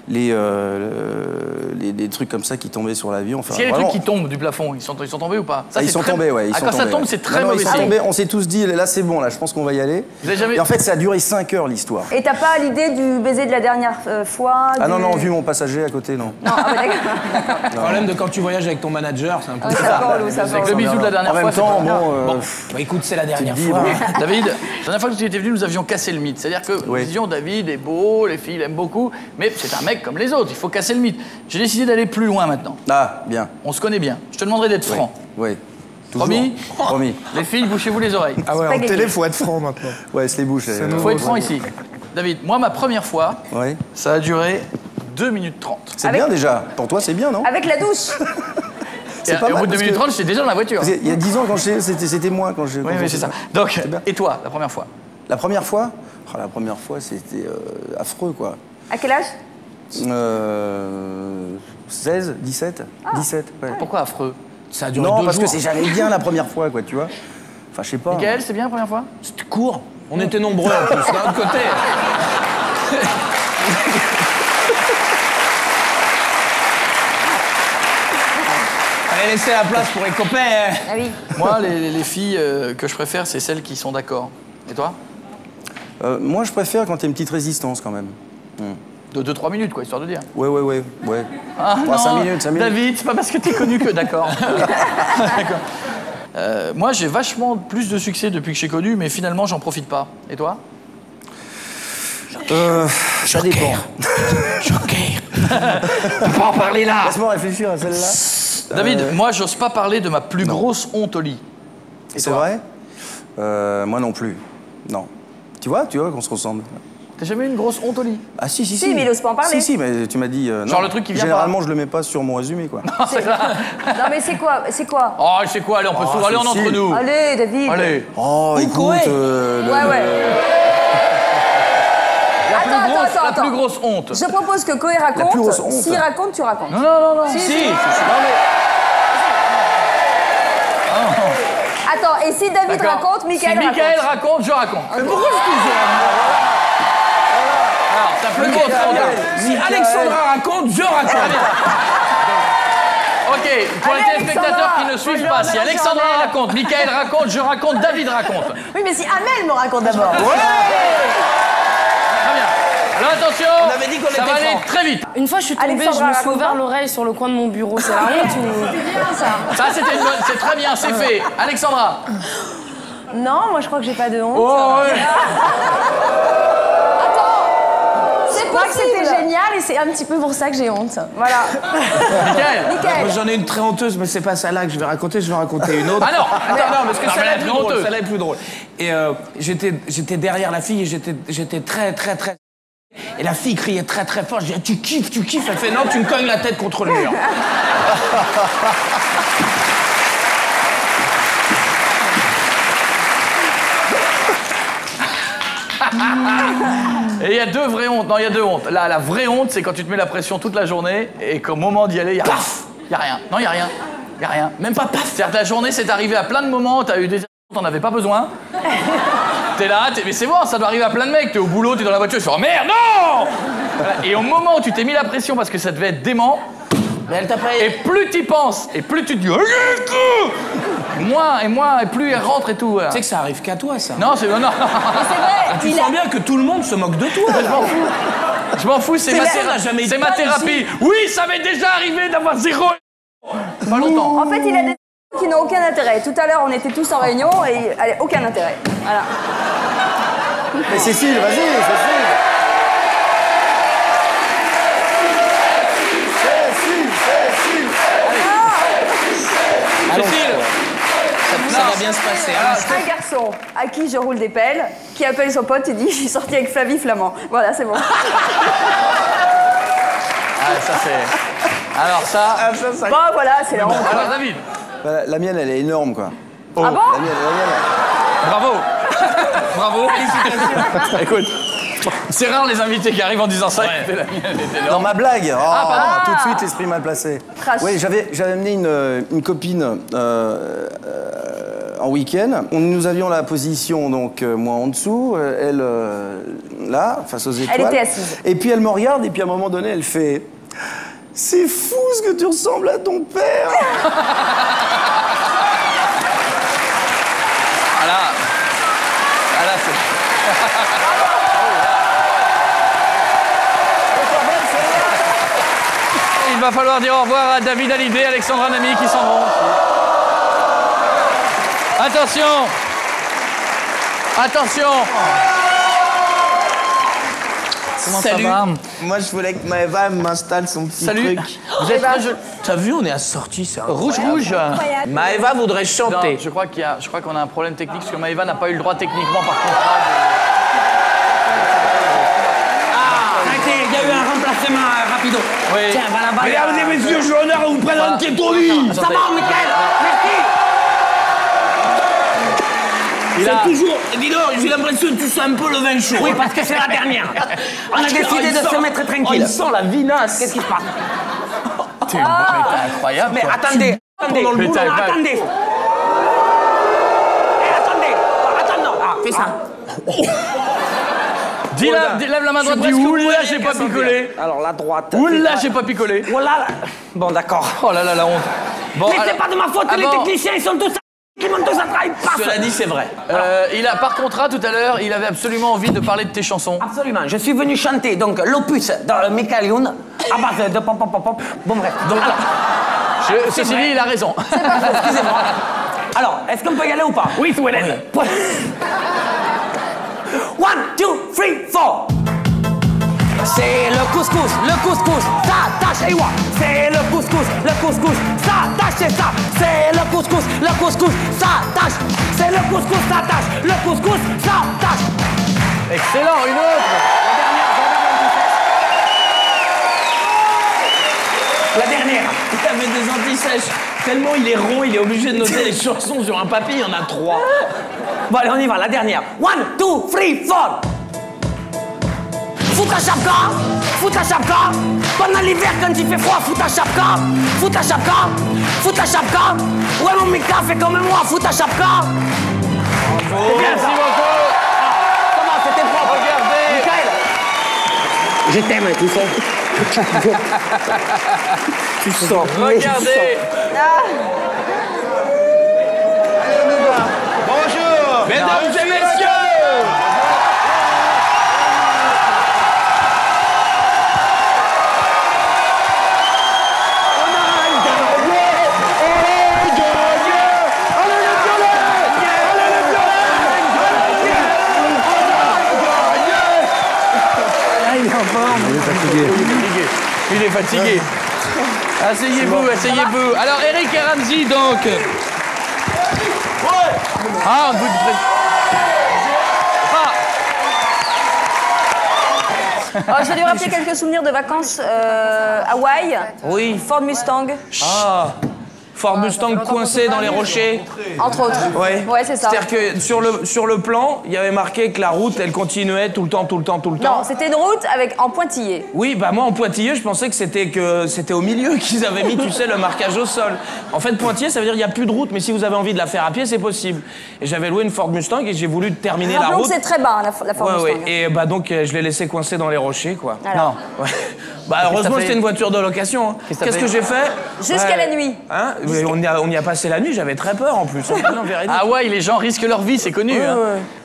les trucs comme ça qui tombaient sur l'avion. Enfin, S'il y a des vraiment- trucs qui tombent du plafond, ils sont tombés ou pas? Ça, Ah, ils c'est sont très- tombés, ouais. Ils Ah, sont quand ça tombés, tombe, ouais. c'est très Non, mauvais ils sont signe. tombés, on s'est tous dit, là c'est bon, là, je pense qu'on va y aller. Vous avez jamais- Et en fait, ça a duré 5 heures l'histoire. Et t'as pas l'idée du baiser de la dernière fois Ah du- non, vu mon passager à côté, non. Non, ah ouais, d'accord. Le problème de quand tu voyages avec ton manager, c'est un peu Ouais, ça part au loup, ça part Avec au le loup. bisou de la dernière En fois. même c'est temps, pas- bon, Bah écoute, c'est la dernière dis, fois. bon. David, la dernière fois que tu étais venu, nous avions cassé le mythe. C'est-à-dire que nous Oui. disions David est beau, les filles l'aiment beaucoup, mais c'est un mec comme les autres, il faut casser le mythe. J'ai décidé d'aller plus loin maintenant. Ah, bien. On se connaît bien. Je te demanderai d'être franc. Oui. Toujours. Promis Promis. Les filles, bouchez-vous les oreilles. Ah ouais, pas en gagné. télé, faut être franc maintenant. Ouais, c'est les bouches. Il faut être franc ici. David, moi, ma première fois, Ouais. ça a duré 2 minutes 30. C'est Avec- bien déjà. Pour toi, c'est bien, non? Avec la douche. Et, pas et au mal, bout de 2 parce minutes que- 30, j'étais déjà dans la voiture. Parce qu'il y a 10 ans, quand c'était moi quand j'ai. Oui, quand oui, j'ai c'est fait ça. Donc, bien. et toi, la première fois? La première fois? Oh, la première fois, c'était affreux, quoi. À quel âge? 16, 17? 17, ouais. Pourquoi affreux? Ça a duré Non, 2 parce jours. que c'est jamais bien la première fois, quoi, tu vois. Enfin, je sais pas. Michael, c'est bien la première fois? C'était court. On était nombreux en plus, d'un autre côté. Allez, laissez la place pour les copains. hein. Ah oui. Moi, les filles que je préfère, c'est celles qui sont d'accord. Et toi? Moi, je préfère quand t'as une petite résistance, quand même. De 2-3 minutes, quoi, histoire de dire. Ouais. Ah, Ouais, non, 5 minutes, 5 minutes. David, c'est pas parce que t'es connu que d'accord. D'accord. Moi, j'ai vachement plus de succès depuis que je suis connu, mais finalement, j'en profite pas. Et toi? Ça dépend. On peut pas en parler là. Laisse-moi réfléchir à celle-là. David, moi, j'ose pas parler de ma plus grosse honte au lit. Et C'est toi? vrai? Moi non plus. Non. Tu vois qu'on se ressemble. T'as jamais eu une grosse honte au lit? Ah si. Si, mais il ose pas en parler. Si, mais tu m'as dit... Genre non. le truc qui vient Généralement, je le mets pas sur mon résumé, quoi. Non, mais c'est quoi? C'est quoi? Oh, je sais quoi, allez, on peut se aller en si, entre si. nous. Allez, David. Allez. Oh, écoute... Ouais. La plus plus grosse honte. Je propose que Koé raconte. S'il raconte, tu racontes. Non, non, non, non. Si. Si. Attends, et si David raconte, Mickaël raconte. Si Mickaël raconte, je raconte. Mais pourquoi je toujours Alors, t'as plus de honte. Si Alexandra raconte, je raconte. Ok, pour les téléspectateurs qui ne suivent pas, si Alexandra raconte, Mickaël raconte, je raconte, David raconte. Oui, mais si Amel me raconte d'abord. Très bien. Alors attention, On avait dit qu'on ça va était aller francs. très vite. Une fois, je suis tombée, Alexandra, je me suis raconte ouvert pas. l'oreille sur le coin de mon bureau. C'est la honte ou... C'est bien ça. Ça, c'était une bonne, c'est très bien, c'est fait. Alexandra. Non, moi je crois que j'ai pas de honte. Oh, ouais. Je crois que c'était génial et c'est un petit peu pour ça que j'ai honte. Voilà. Mickaël. Mickaël. J'en ai une très honteuse, mais c'est pas celle-là que je vais raconter, je vais raconter une autre. Ah non. non, parce que Non, mais celle-là elle est est plus drôle, honteuse. celle-là est plus drôle. Et j'étais derrière la fille et j'étais très... Et la fille criait très très fort, je dis tu kiffes, elle fait non, tu me cognes la tête contre le mur. Et il y a deux vraies hontes. Non, il y a deux hontes. Là, la vraie honte, c'est quand tu te mets la pression toute la journée et qu'au moment d'y aller, il y a paf. Il y a rien. Non, il y a rien. Il y a rien. Même pas paf. C'est-à-dire que la journée, c'est arrivé à plein de moments, t'as eu des t'en avais pas besoin. T'es là, mais c'est bon, ça doit arriver à plein de mecs. T'es au boulot, t'es dans la voiture, tu fais oh merde, non. Voilà. Et au moment où tu t'es mis la pression parce que ça devait être dément, Mais elle t'a pas... et plus t'y penses, et plus tu te dis moins, et plus elle rentre et tout. Voilà. Tu sais que ça arrive qu'à toi, ça. Non, c'est non. C'est vrai. Tu sens bien que tout le monde se moque de toi. Je m'en fous. Je m'en fous, c'est ma, personne n'a jamais eu c'est de ma panne thérapie. Oui, ça m'est déjà arrivé d'avoir 0. Pas longtemps. En fait, il a des qui n'ont aucun intérêt. Tout à l'heure, on était tous en réunion et allez, aucun intérêt. Voilà. Mais Cécile, vas-y, Cécile. Cécile, Ça va bien se passer. Un garçon à qui je roule des pelles, qui appelle son pote et dit « Je suis sorti avec Flavie Flamand ». Voilà, c'est bon. ah, ça c'est. Alors ça. Bon, voilà, c'est la honte. Alors David. Bah, la mienne, elle est énorme, quoi. Ah bon? La mienne. Bravo. Bravo. Félicitations. Écoute, c'est rare les invités qui arrivent en disant ça. La mienne, elle était Dans énorme. ma blague. Oh, pardon. tout de suite, l'esprit mal placé. Trash. Oui, j'avais amené une copine en week-end. Nous avions la position, donc moi en dessous, elle là, face aux étoiles. Elle était assise. Et puis elle me regarde, et puis à un moment donné, elle fait « C'est fou ce que tu ressembles à ton père !» Voilà. Voilà, c'est. Il va falloir dire au revoir à David Hallyday, Alexandra Nami qui s'en vont. Attention. Attention. Comment Salut. ça va? Moi, je voulais que Maëva m'installe son petit Salut. truc. Vous êtes très T'as vu, on est assortis, c'est rouge. Maëva voudrait Non, chanter. je crois qu'on a un problème technique parce que Maëva n'a pas eu le droit techniquement par contrat. Il y a eu un remplacement rapido. Oui. Tiens, voilà, Mesdames et messieurs, j'ai l'honneur de vous présenter Tony. Ça va, Mickaël? Merci. C'est toujours... Dis donc, j'ai l'impression que tu sens un peu le vin chaud. Oui, parce que c'est la dernière. On a décidé de se mettre Oh, tranquille. il sent la vinasse. Qu'est-ce qui se passe? T'es incroyable. Mais toi. attendez, attendez, pendant le boulot, attendez. Attendez, attends, non, fais ça. Lève la main droite, dis oula, j'ai pas picolé. Alors, la droite. Oula, j'ai pas picolé. Voilà. Bon, d'accord. Oh là là, la honte. Bon, Mais c'est alors- pas de ma faute que les avant- techniciens, ils sont tous qui montent tous à travail. Cela dit, c'est vrai. Il a, par contrat, tout à l'heure, il avait absolument envie de parler de tes chansons. Absolument. Je suis venu chanter donc l'opus dans Michael Youn à base de pop pop pop pop. Bon bref. Donc alors, Ceci dit, il a raison. excusez-moi. Alors, est-ce qu'on peut y aller ou pas? Oui, Sweden. 1, 2, 3, 4. C'est le couscous, ça tâche et ouais. C'est le couscous, ça tâche et ça. C'est le couscous, ça tâche. C'est le couscous, ça tâche. Le couscous, ça tâche. Excellent, une autre. La dernière. Il avait des antisèches. Tellement il est rond, il est obligé de noter les chansons sur un papier, il y en a 3. Bon, allez, on y va, la dernière. 1, 2, 3, 4. Fous ta chapka, fous ta chapka. Pendant l'hiver quand il fait froid, fous ta chapka, fous ta chapka, fous ta chapka. Ouais mon Mika, fais comme moi, fous ta chapka. Merci beaucoup. Comment c'était propre? Regardez. Michael, je t'aime, tu sais. Tu sens. Regardez. Bonjour. Mesdames et messieurs. Il est fatigué. Asseyez-vous, asseyez-vous. Alors, Eric et Ramzy, donc. Ah, vous... Oh, je vais lui rappeler quelques souvenirs de vacances Hawaï. Oui. Ford Mustang. Ah, Ford Mustang coincé dans les rochers. Entre autres. Ouais. Ouais, c'est ça. C'est-à-dire que sur le plan, il y avait marqué que la route, elle continuait tout le temps. Non, c'était une route en pointillé. Oui, bah moi en pointillé, je pensais que c'était au milieu qu'ils avaient mis, tu sais, le marquage au sol. En fait, pointillé, ça veut dire qu'il n'y a plus de route, mais si vous avez envie de la faire à pied, c'est possible. Et j'avais loué une Ford Mustang et j'ai voulu terminer la Rappelons route. que c'est très bas, la Ford Mustang. Ouais. Et bah donc, je l'ai laissé coincé dans les rochers, quoi. Alors. Non. Ouais. Bah heureusement, c'était une voiture de location. Hein. Qu'est-ce que j'ai fait? Jusqu'à la nuit. Hein? On y a passé la nuit, j'avais très peur en plus. Non, ah ouais, les gens risquent leur vie, c'est connu. Hein.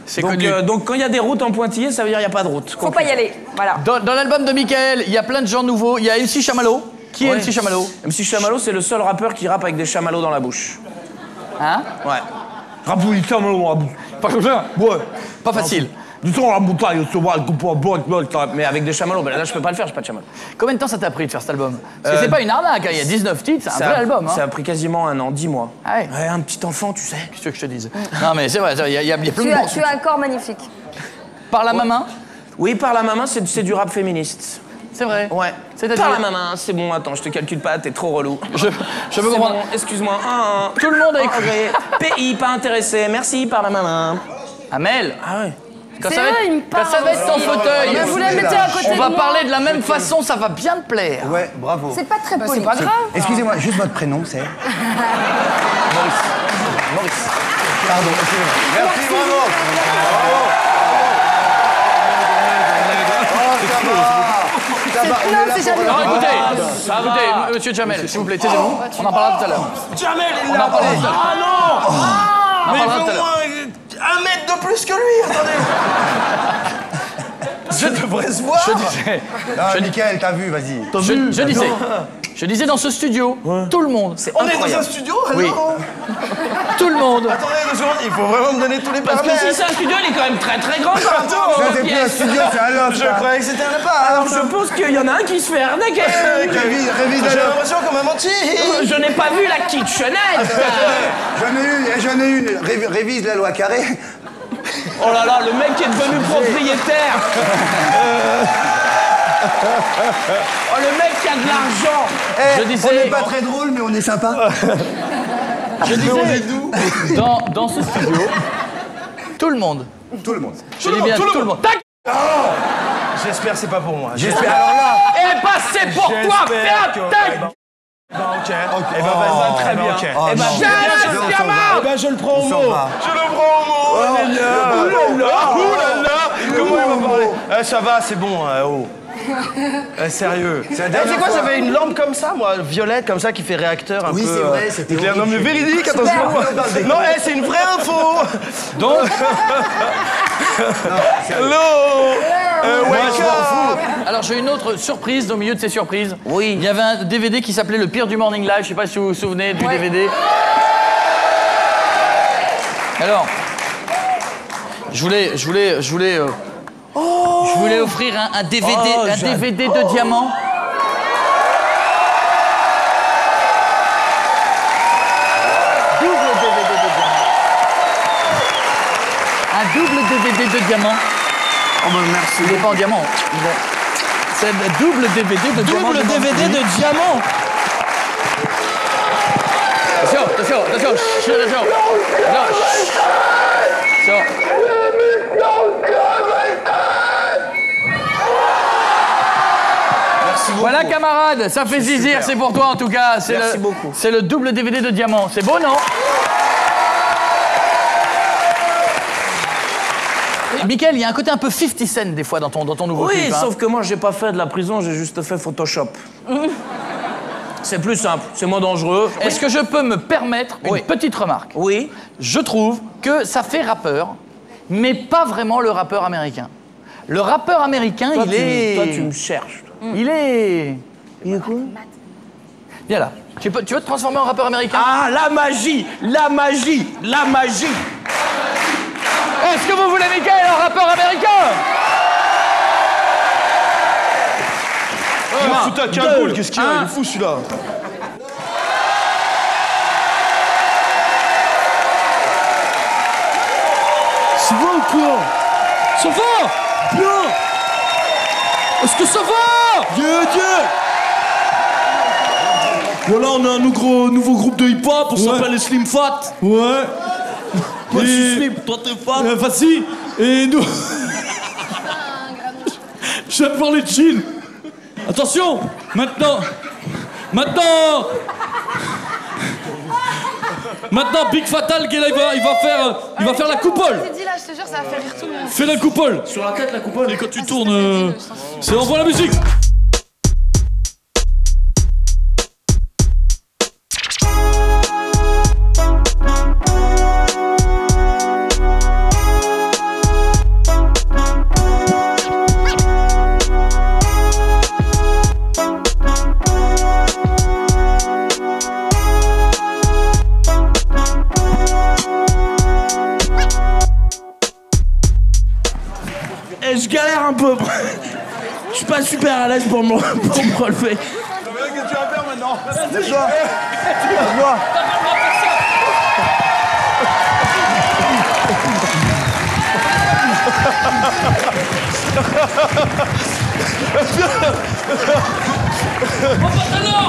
C'est connu. Donc quand il y a des routes en pointillé, ça veut dire qu'il n'y a pas de route. Faut pas y aller, voilà. Dans l'album de Mickaël, il y a plein de gens nouveaux. Il y a MC Chamallow. Qui est MC Chamallow? MC Chamallow, c'est le seul rappeur qui rappe avec des chamallows dans la bouche. Hein? Ouais. Rappeur avec chamallows dans la bouche. Pas comme ça? Ouais. Pas facile. La montagne, mais avec des chamallows, là je peux pas le faire, j'ai pas de chamallows. Combien de temps ça t'a pris de faire cet album? Parce que c'est pas une arnaque, hein. Il y a 19 titres, c'est un vrai album. Hein. Ça a pris quasiment 1 an, 10 mois. Ah ouais. Ouais, un petit enfant, tu sais. Qu'est-ce que tu veux que je te dise? Non mais c'est vrai, il y a plein de bons. Tu as un corps magnifique. Par la maman? Oui, par la maman, c'est du rap féministe. C'est vrai? Ouais. C'est-à-dire? Par la maman, c'est bon, attends, je te calcule pas, t'es trop relou. Je peux comprendre. Bon, excuse-moi. Tout le monde a écouté. PI, pas intéressé, merci, par la maman. Amel? Ah ouais. Quand ça va être ton fauteuil, Vous la mettez à côté on de va moi. parler de la même façon, ça va bien te plaire. Ouais, bravo. C'est pas très poli. C'est pas grave. Excusez-moi, juste votre prénom, c'est Maurice. Pardon, excusez-moi. Merci, bravo. Non, écoutez, monsieur Jamel, s'il vous plaît, taisez-vous. On en parlera tout à l'heure. Jamel, il On en parlera tout à l'heure. Ah non! On en Mais il parlera fait tout à au l'heure. moins 1 mètre de plus que lui, attendez! Je devrais se voir! Non, Mickaël, t'as vu, vas-y. Je disais dans ce studio, tout le monde, c'est On est incroyable. dans un studio, alors? Oui. Tout le monde. Attendez 2 secondes, il faut vraiment me donner tous les Parce paramètres. que si c'est un studio, il est quand même très très grand. Ça, c'est plus un studio, c'est un loft. Je croyais que c'était un appart. Alors je pense qu'il y en a un qui se fait arnaquer. Révise J'ai alors. l'impression qu'on m'a menti. Je n'ai pas vu la kitchenette. J'en ai une. Révise la loi carrée. Oh là là, le mec est devenu propriétaire. Oh, le mec qui a de l'argent. Je disais... On n'est pas très drôle, mais on est sympa. Je disais, dans ce studio, tout le monde. Tout le monde. Je dis bien tout le monde. Tac. J'espère que c'est pas pour moi. J'espère. Alors là. Eh ben c'est pour toi, ferme ta gueule. Ok. Eh ben vas-y, très bien. Eh ben viens, gamin. Eh ben je le prends au mot. Je le prends au mot. Oulala. Comment il va parler? Ça va, c'est bon. Oh. Sérieux. C'est quoi, j'avais une lampe comme ça, moi, violette, comme ça, qui fait réacteur un peu. Oui, c'est vrai, c'était clair. Non, horrible. mais véridique, attention. Non, c'est une vraie info. Donc, Wake up. alors j'ai une autre surprise au milieu de ces surprises. Oui. Il y avait un DVD qui s'appelait Le Pire du Morning Live. Je sais pas si vous vous souvenez du DVD. Alors, je voulais offrir un DVD de diamant. Un double DVD de diamant. Oh ben merci. Il n'est pas en diamant. C'est un double DVD de diamant. Double DVD de diamant. Attention. Attention. Voilà, camarade, ça fait zizir, c'est pour toi en tout cas. Merci beaucoup. C'est le double DVD de diamant. C'est beau, non? Mickaël, il y a un côté un peu 50 Cent des fois dans ton nouveau clip. Oui, sauf que moi, j'ai pas fait de la prison, j'ai juste fait Photoshop. C'est plus simple, c'est moins dangereux. Est-ce que je peux me permettre une petite remarque? Oui. Je trouve que ça fait rappeur, mais pas vraiment le rappeur américain. Le rappeur américain, Toi, est... Toi, tu me cherches. Il est... Il est quoi? Viens là. Tu veux te transformer en rappeur américain? Ah, la magie! La magie! La magie! Est-ce que vous voulez Mickaël en rappeur américain? Il m'a foutu un cagoule, qu'est-ce qu'il y a? Il est fou celui-là. Ça va ou quoi? Ça va? Bien! Est-ce que ça va? Voilà, on a un nouveau groupe de hip-hop, on s'appelle les Slim Fat. Ouais. Moi, je suis Slim, toi, t'es fat. Vas-y. Et nous... Je viens de parler de Chine. Attention, maintenant, Big Fatal, il va faire la coupole. Je t'ai dit là, je te jure, ça va faire rire tout le monde. Fais la coupole. Sur la tête, la coupole. Et quand tu tournes, c'est envoie la musique. Je galère un peu. Je suis pas super à l'aise pour me relever. Qu'est-ce que tu vas faire maintenant? Lève-toi. Lève-toi. Mon pantalon!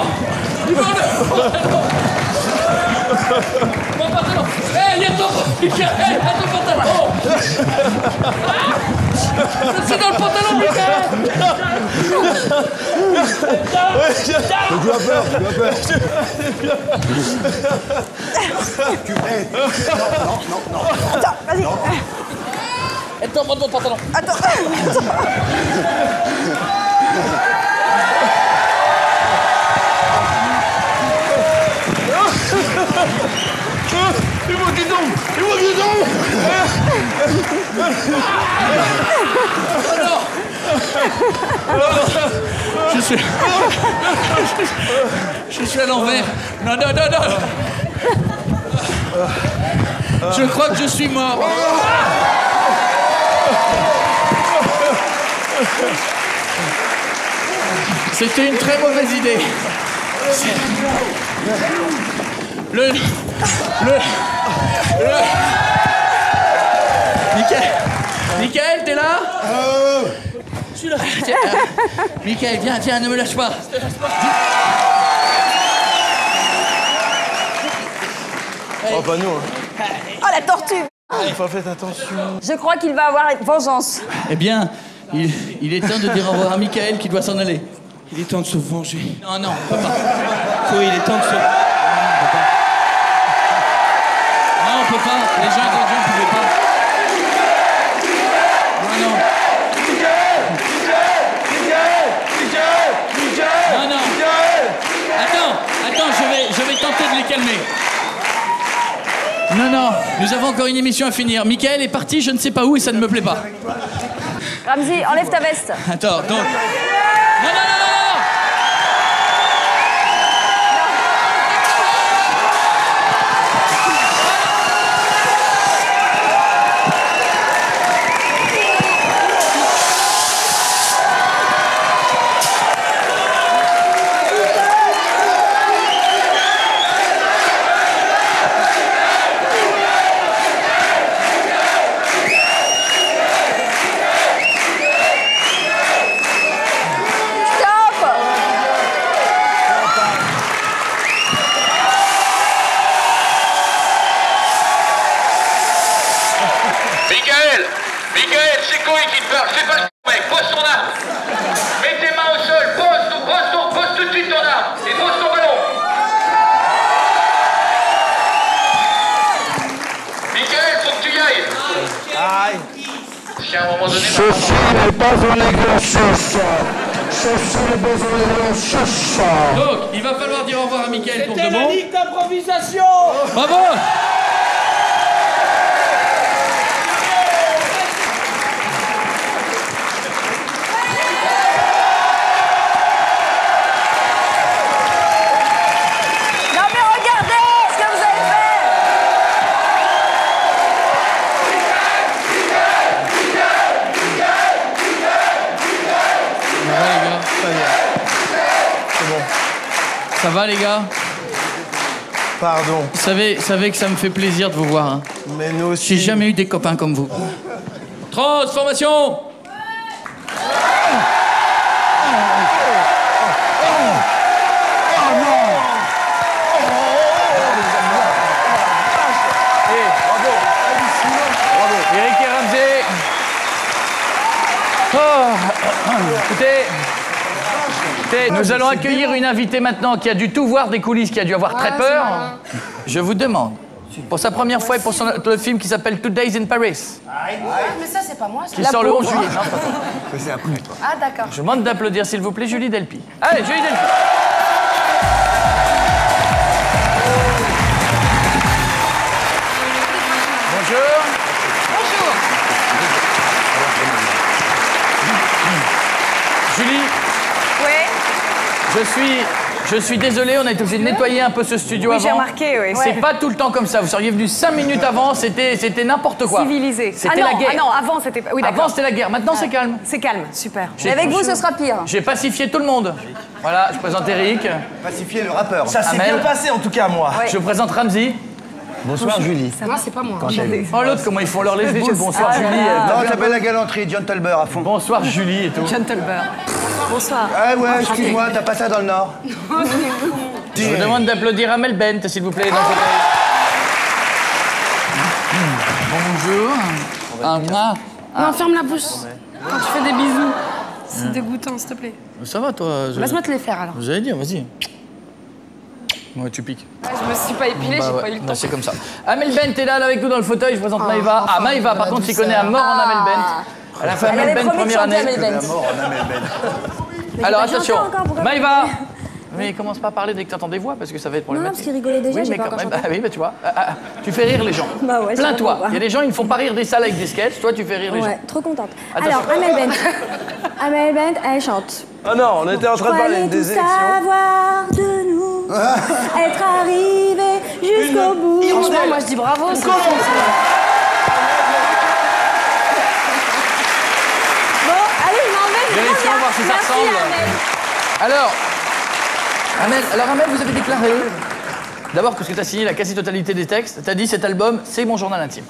Mon pantalon! Hé, il y a ton pantalon! Je suis dans le pantalon, Mickaël! Tu as peur. Non. Attends, vas-y. Attends, prends ton pantalon. Attends. Il voit du don! Je suis à l'envers. Non. Je crois que je suis mort. C'était une très mauvaise idée. Mickaël, t'es là? Je suis là. Mickaël, viens, ne me lâche pas. Oh, pas nous, hein. Oh, la tortue. Faut faire attention. Je crois qu'il va avoir vengeance. Eh bien, il est temps de dire au revoir à Mickaël qui doit s'en aller. Il est temps de se venger. Non, on peut pas. Oui, il est temps de se... Non, on peut pas. Les gens ne pouvaient pas. Non. Non. Attends, je vais tenter de les calmer. Non, nous avons encore une émission à finir. Mickaël est parti, je ne sais pas où et ça ne me plaît pas. Ramzy, enlève ta veste. Attends, donc... Non. Stop. qu'à un moment donné... Ceci n'est pas un exercice. Ceci n'est pas un exercice. Donc, il va falloir dire au revoir à Mickaël pour de bon. C'était la ligue d'improvisation. Bravo. Non mais regardez ce que vous avez fait. Ça va les gars? Pardon. Vous savez que ça me fait plaisir de vous voir. Hein. Mais nous aussi. J'ai jamais eu des copains comme vous. Transformation. Eric et Ramsey. Écoutez, nous allons accueillir une invitée maintenant qui a dû tout voir des coulisses, qui a dû avoir très peur. Je vous demande, pour sa première fois et pour le film qui s'appelle Two Days in Paris, Mais ça, c'est pas moi. qui sort le 11 juillet. Non, pas toi. C'est après, toi. Ah, d'accord. Je vous demande d'applaudir, s'il vous plaît, Julie Delpy. Allez, Julie Delpy. Bonjour. Bonjour. Julie, Oui. je suis désolé, on a été obligé de nettoyer un peu ce studio Oui, avant. j'ai remarqué, oui. C'est Ouais. pas tout le temps comme ça. Vous seriez venu 5 minutes avant, c'était n'importe quoi. Civilisé. C'était ah non, la guerre. Ah non, avant c'était... Oui, d'accord. Avant, c'était la guerre. Maintenant, c'est calme. C'est calme, super. J'ai- Et avec vous, ce sera pire. J'ai pacifié tout le monde. Voilà, je présente Eric. Pacifier le rappeur. Ça s'est Amel. bien passé en tout cas, moi. Ouais. Je présente Ramsey. Bonsoir, Julie. Moi, c'est pas moi. Oh, l'autre, comment ils font leur les yeux. Bonsoir, Ah là Julie. là. Non, j'appelle la galanterie, John Tolber à fond. Bonsoir, Julie et tout. Gentlebear. Bonsoir. Ah ouais, excuse-moi, t'as pas ça dans le Nord. Je vous demande d'applaudir Amel Bent, s'il vous plaît. Dans Bonjour. Non, ferme la bouche. Quand tu fais des bisous. C'est dégoûtant, s'il te plaît. Ça va toi? Laisse-moi te les faire alors. Vous allez dire, vas-y. Ouais, tu piques. Ouais, je me suis pas épilée, Bah j'ai ouais, pas eu le temps. bah c'est comme ça. Amel Bent est là avec nous dans le fauteuil. Je présente Maïva. enfin, Ah, Maïva, de par la contre, s'y douceur. connaît à mort en Amel Bent. Elle a fait Elle Amel avait Bent promis de première chanter année. Amel Bent. Alors j'ai pas attention, chanté encore, pourquoi Maïva. pas Mais commence pas à parler dès que t'entends des voix parce que ça va être Non, problématique. parce qu'il rigolait déjà, oui, j'ai mais pas quand encore même, chanté. bah oui, mais tu vois, tu fais rire les gens. Bah ouais, je Plains-toi. comprends pas. Il y a des gens, ils ne font pas rire des salles avec des sketchs. Toi, tu fais rire les gens. Ouais, trop contente. Attention. Alors, Amel Bent. Amel Bent, elle chante. Ah non, on était en train de parler Croyez des tout élections. savoir de nous, être arrivé jusqu'au bout. Franchement, moi, je dis bravo. c'est- Bon, allez, je m'en vais. je Vérifions reviens. voir si ça Merci, ressemble. Amel. Alors, Amel, vous avez déclaré, d'abord, parce que tu as signé la quasi-totalité des textes, tu as dit cet album, c'est mon journal intime.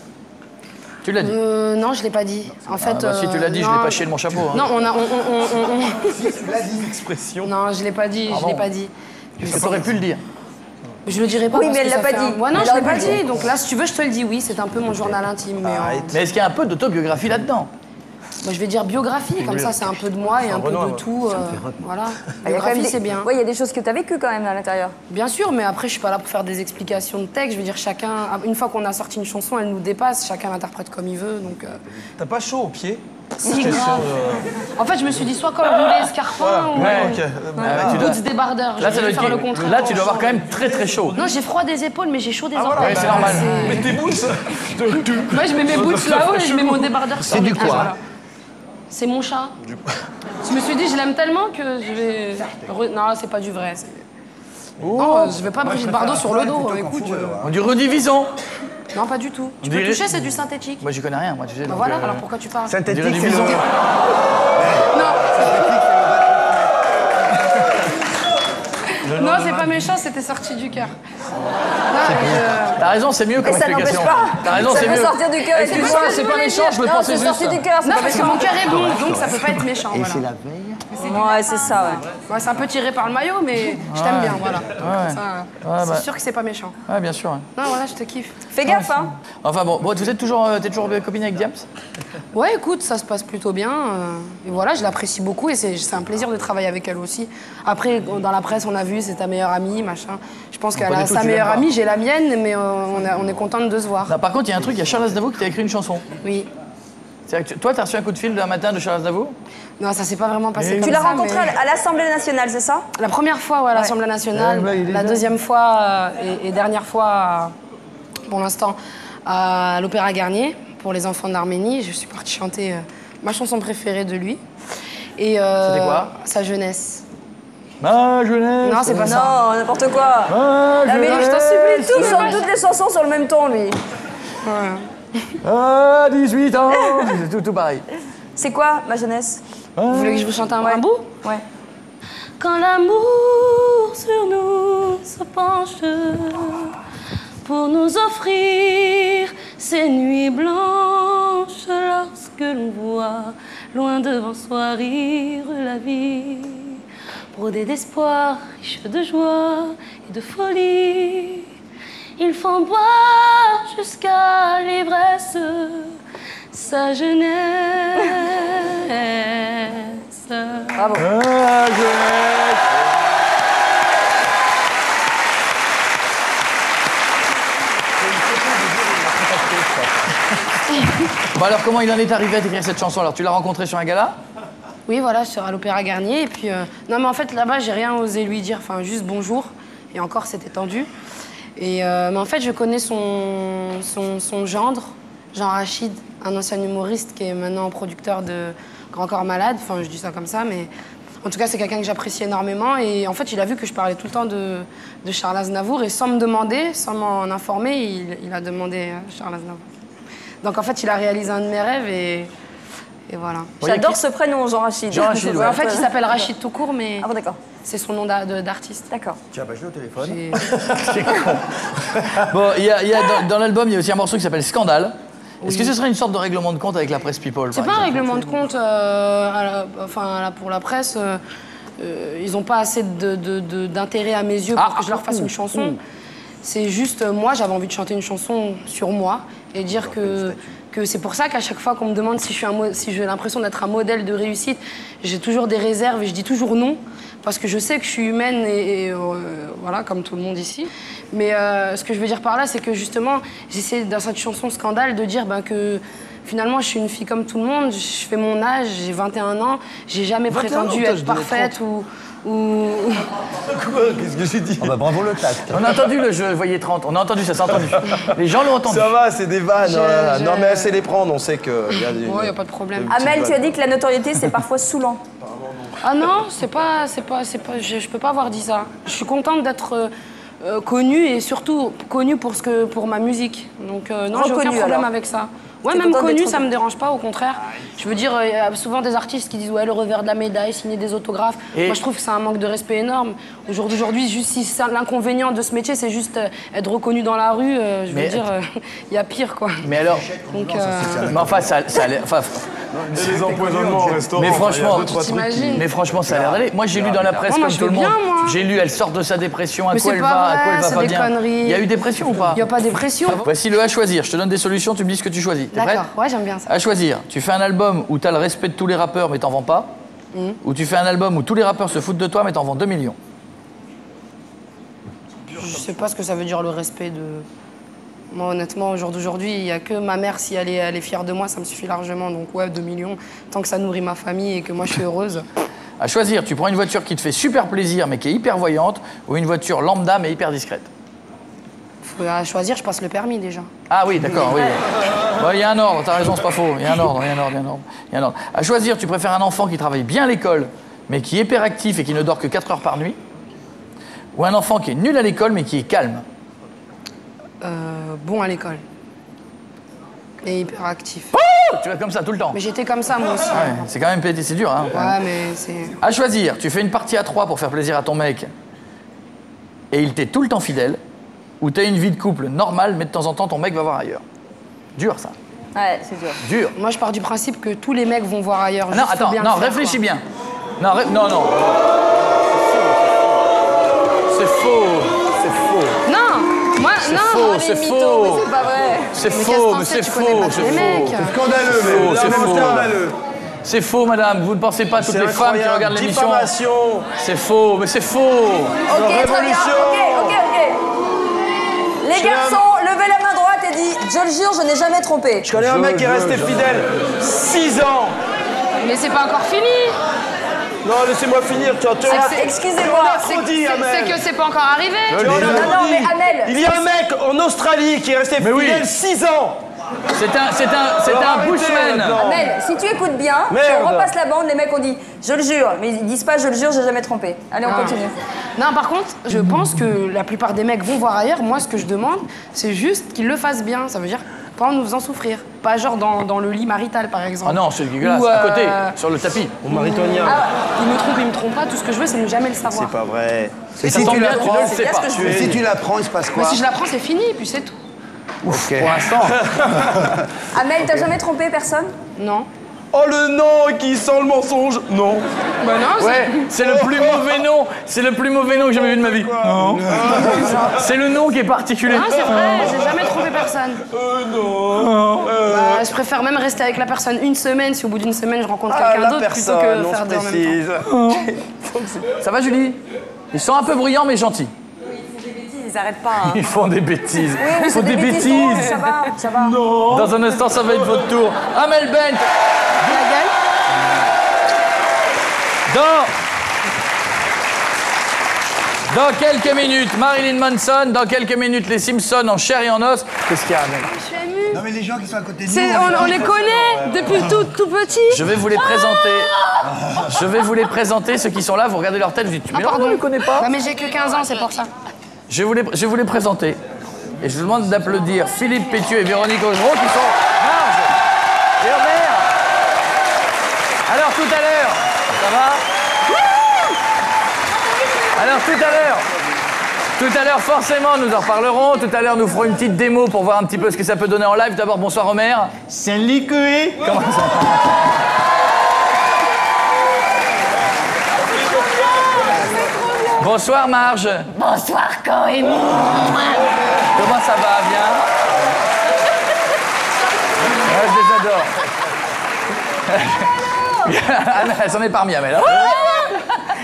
Tu l'as dit. Non, je l'ai pas dit. En fait. Bah, si tu l'as dit, je non. l'ai pas chié de mon chapeau. Hein. Non, on a. Tu l'as dit, l'expression. Non, je l'ai pas dit, je l'ai pas dit. Parce que t'aurais pu le dire. Je le dirai pas. Oui, parce mais que elle l'a ça pas fait dit. un- Ouais, non, Elle je l'ai aurait pas pu le dit. Donc là, si tu veux, je te le dis. Oui, c'est un peu mon journal intime. Mais Mais est-ce qu'il y a un peu d'autobiographie là-dedans? moi, je vais dire biographie. Comme ça, c'est un peu de moi et un peu de tout. Voilà. Il y a quand même Biographie, des- c'est bien. Ouais, il y a des choses que tu as vécues quand même à l'intérieur. Bien sûr, mais après, je suis pas là pour faire des explications de texte. Je veux dire, chacun, une fois qu'on a sorti une chanson, elle nous dépasse. Chacun l'interprète comme il veut. Donc, T'as pas chaud aux pieds? si, grave. En fait, je me suis dit soit col roulé, escarpin ou Ouais, ok. boots débardeurs. Là, Je ça doit vais faire le être... contraire. Là, tu dois avoir quand même très très chaud. Non, j'ai froid des épaules, mais j'ai chaud des voilà. orteils. Ouais, c'est normal. Mais tes boots Moi, je mets mes boots là-haut et je mets mon débardeur sur du le quoi voilà. C'est mon chat. Je me suis dit, je l'aime tellement que je vais... Non, c'est pas du vrai. Non, je vais pas Brigitte Bardot sur le dos. Écoute, On dit redivisons. non, pas du tout. Tu On peux dirait- toucher, c'est du synthétique. Moi, j'y connais rien, moi, tu sais. Bah donc, voilà, alors pourquoi tu parles? on dirait Synthétique, du c'est bison. le... Non, c'est pas méchant, c'était sorti du cœur. Non, T'as raison, c'est mieux comme Et ça n'empêche explication. pas. T'as raison, Ça c'est peut mieux. sortir du cœur. Excuse-moi, c'est pas méchant, je le Non, pensais c'est sorti juste. du cœur. c'est non pas parce que méchant. mon cœur est bon, donc ça peut pas être méchant. Et Voilà. c'est la veille. Ouais, c'est ça, ouais. Ouais, c'est un peu tiré par le maillot, mais je t'aime bien, voilà. Ça, Ouais, bah. c'est sûr que c'est pas méchant. Ouais, bien sûr. Ouais. Non, voilà, je te kiffe. Fais gaffe, hein. Enfin bon, vous êtes toujours, t'es toujours copine avec Diams? Ouais, écoute, ça se passe plutôt bien. Et voilà, je l'apprécie beaucoup et c'est un plaisir de travailler avec elle aussi. Après, dans la presse, on a vu, c'est ta meilleure amie, machin. Je pense qu'elle pas a du tout, sa tu meilleure l'aimes pas. amie, j'ai la mienne, mais on est contente de se voir. Non, par contre, il y a un truc, il y a Charles Aznavour qui t'a écrit une chanson. Oui. C'est-à-dire que toi, t'as reçu un coup de fil d'un matin de Charles Aznavour? Non, ça s'est pas vraiment passé comme Tu ça. l'as rencontré à l'Assemblée nationale, c'est ça? La première fois, ouais, à l'Assemblée nationale. La deuxième fois et dernière fois, pour l'instant, à l'Opéra Garnier, pour les enfants de l'Arménie. Je suis partie chanter ma chanson préférée de lui. Et c'était quoi? Sa jeunesse. Ma jeunesse. Non, c'est pas ça. Non, n'importe quoi. Mais je t'en supplie, Il chante toutes les chansons sur le même ton, lui. À 18 ans. C'est tout pareil. C'est quoi, ma jeunesse? Vous voulez que je vous chante un bout? Ouais. Quand l'amour sur nous se penche pour nous offrir ces nuits blanches, lorsque l'on voit loin devant soi rire la vie, brodée d'espoir, riche de joie et de folie. Ils font boire jusqu'à l'ivresse sa jeunesse. Bravo. Bon alors, comment il en est arrivé à t'écrire cette chanson? Alors, tu l'as rencontré sur un gala? Oui, voilà, à l'Opéra Garnier. Et puis, non, mais en fait, là-bas, j'ai rien osé lui dire. Enfin, juste bonjour. Et encore, c'était tendu. Et, mais en fait, je connais son gendre, Jean Rachid, un ancien humoriste qui est maintenant producteur de Grand Corps Malade. Enfin, je dis ça comme ça, mais en tout cas, c'est quelqu'un que j'apprécie énormément. Et en fait, il a vu que je parlais tout le temps de Charles Aznavour. Et sans me demander, sans m'en informer, il a demandé Charles Aznavour. Donc en fait, il a réalisé un de mes rêves et voilà. J'adore ce prénom, Jean Rachid. Jean Rachid, ouais. En fait, il s'appelle Rachid tout court, mais ah bon, d'accord. C'est son nom d'artiste. D'accord. Tiens, bah je l'ai au téléphone. C'est con. Bon, dans l'album, il y a aussi un morceau qui s'appelle Scandale. Est-ce que ce serait une sorte de règlement de compte avec la presse People? C'est pas un règlement de compte pour la presse. Ils n'ont pas assez d'intérêt à mes yeux pour que je leur fasse une chanson. C'est juste, moi, j'avais envie de chanter une chanson sur moi et dire que c'est pour ça qu'à chaque fois qu'on me demande si j'ai l'impression d'être un modèle de réussite, j'ai toujours des réserves et je dis toujours non, parce que je sais que je suis humaine et voilà, comme tout le monde ici. Mais ce que je veux dire par là, c'est que justement, j'essaie dans cette chanson Scandale de dire que finalement, je suis une fille comme tout le monde, je fais mon âge, j'ai 21 ans, j'ai jamais prétendu être parfaite ou... Quoi? Qu'est-ce que j'ai dit? Oh bah bravo le tact. On a entendu le jeu, voyez 30, on a entendu, ça s'est entendu. Les gens l'ont entendu. Ça va, c'est des vannes. Non mais elle sait les prendre, on sait que... Ouais, y a pas de problème. Amel, tu as dit que la notoriété, c'est parfois saoulant. Ah non, je peux pas avoir dit ça. Je suis contente d'être connue et surtout connue pour ma musique. Donc non, j'ai aucun problème avec ça. Ouais, même connue, ça me dérange pas, au contraire. Je veux dire, il y a souvent des artistes qui disent ouais, le revers de la médaille, signer des autographes. Moi, je trouve que c'est un manque de respect énorme. Aujourd'hui, juste si l'inconvénient de ce métier, c'est juste être reconnu dans la rue, je veux dire, il y a pire, quoi. Mais alors, donc, mais enfin, ça c'est les empoisonnements au restaurant. Mais franchement, ça a l'air d'aller. Moi, j'ai lu dans la presse comme tout le monde. J'ai lu, elle sort de sa dépression, à quoi elle va pas bien. Il y a eu dépression ou pas? Il n'y a pas de dépression. Voici le à choisir. Je te donne des solutions, tu me dis ce que tu choisis. D'accord, ouais, j'aime bien ça. À choisir, tu fais un album où tu as le respect de tous les rappeurs mais t'en vends pas, ou tu fais un album où tous les rappeurs se foutent de toi mais t'en vends 2 millions. Je sais pas ce que ça veut dire le respect de... Moi honnêtement, au jour d'aujourd'hui, il n'y a que ma mère, si elle est fière de moi, ça me suffit largement. Donc ouais, 2 millions, tant que ça nourrit ma famille et que moi je suis heureuse. À choisir, tu prends une voiture qui te fait super plaisir mais qui est hyper voyante, ou une voiture lambda mais hyper discrète. À choisir, je passe le permis déjà. Ah oui, d'accord, oui. Il y a un ordre, t'as raison, c'est pas faux. Il y a un ordre. À choisir, tu préfères un enfant qui travaille bien à l'école, mais qui est hyperactif et qui ne dort que 4 heures par nuit, ou un enfant qui est nul à l'école, mais qui est calme? Bon à l'école. Et hyperactif. Oh, tu vas comme ça tout le temps. Mais j'étais comme ça, moi aussi. Ouais, c'est quand même pété, c'est dur, hein. Ouais, mais c'est... À choisir, tu fais une partie à 3 pour faire plaisir à ton mec, et il t'est tout le temps fidèle, ou t'as une vie de couple normale, mais de temps en temps, ton mec va voir ailleurs. Dur, ça. Ouais, c'est dur. Dur. Moi, je pars du principe que tous les mecs vont voir ailleurs. Non, attends, non, réfléchis bien. Non, non. C'est faux. Non, moi, non, c'est faux. Mais c'est pas vrai. C'est faux, mais c'est faux. C'est scandaleux, c'est scandaleux. C'est faux, madame. Vous ne pensez pas à toutes les femmes qui regardent l'émission. C'est faux, mais c'est faux. Ok, très bien. Ok. Les garçons, levez la main droite et dit « Je le jure, je n'ai jamais trompé ». Je connais un mec qui est resté fidèle 6 ans. Mais c'est pas encore fini. Non, laissez-moi finir. Excusez-moi. C'est que c'est pas encore arrivé. Non, mais Amel. Il y a un mec en Australie qui est resté fidèle 6 ans. C'est un bushman. Amel, si tu écoutes bien, on repasse la bande, les mecs ont dit « Je le jure », mais ils disent pas « Je le jure, j'ai jamais trompé ». Allez, on continue. Non, par contre, je pense que la plupart des mecs vont voir ailleurs. Moi, ce que je demande, c'est juste qu'ils le fassent bien. Ça veut dire pas en nous faisant souffrir. Pas genre dans le lit marital, par exemple. Ah non, c'est dégueulasse. Ou, à côté, sur le tapis. Au maritonien. Il me trompe pas. Tout ce que je veux, c'est ne jamais le savoir. C'est pas vrai. Et si tu l'apprends, si tu l'apprends, il se passe quoi? Mais si je l'apprends, c'est fini, puis c'est tout. Ok. Pour l'instant. Amel, t'as jamais trompé personne? Non. Oh, le nom qui sent le mensonge. Non. Bah non, ouais, c'est le plus mauvais nom. C'est le plus mauvais nom que j'ai jamais vu de ma vie. Non. C'est le nom qui est particulier. Non, c'est vrai, j'ai jamais trompé personne. Non. Bah, je préfère même rester avec la personne une semaine si au bout d'une semaine je rencontre quelqu'un d'autre plutôt que faire deux en même temps. Ça va, Julie? Ils sont un peu bruyants mais gentils. Ils arrêtent pas. Hein. Ils font des bêtises. Oui, Ils font des bêtises. drôles, ça va, ça va. Non. Dans un instant, ça va être votre tour. Amel Bent. La gueule. Dans quelques minutes, Marilyn Manson. Dans quelques minutes, les Simpsons en chair et en os. Qu'est-ce qu'il y a, Amel? Je suis émue. Non, mais les gens qui sont à côté de nous... On les connaît depuis tout petit. Je vais vous les présenter. Je vais vous les présenter, ceux qui sont là. Vous regardez leur tête, vous dites, mais pardon, on ne les connaît pas. Non, mais j'ai que 15 ans, c'est pour ça. Je vais vous les présenter. Et je vous demande d'applaudir Philippe Pétieux et Véronique Augereau qui sont Marge et Homer. Alors tout à l'heure, ça va? Alors tout à l'heure, forcément, nous en reparlerons. Tout à l'heure, nous ferons une petite démo pour voir un petit peu ce que ça peut donner en live. D'abord, bonsoir Homer. Salut Coué. Comment ça? Bonsoir Marge. Bonsoir Coé. Comment ça va? Bien? Ouais, je les adore. Elle s'en est parmi, Amel.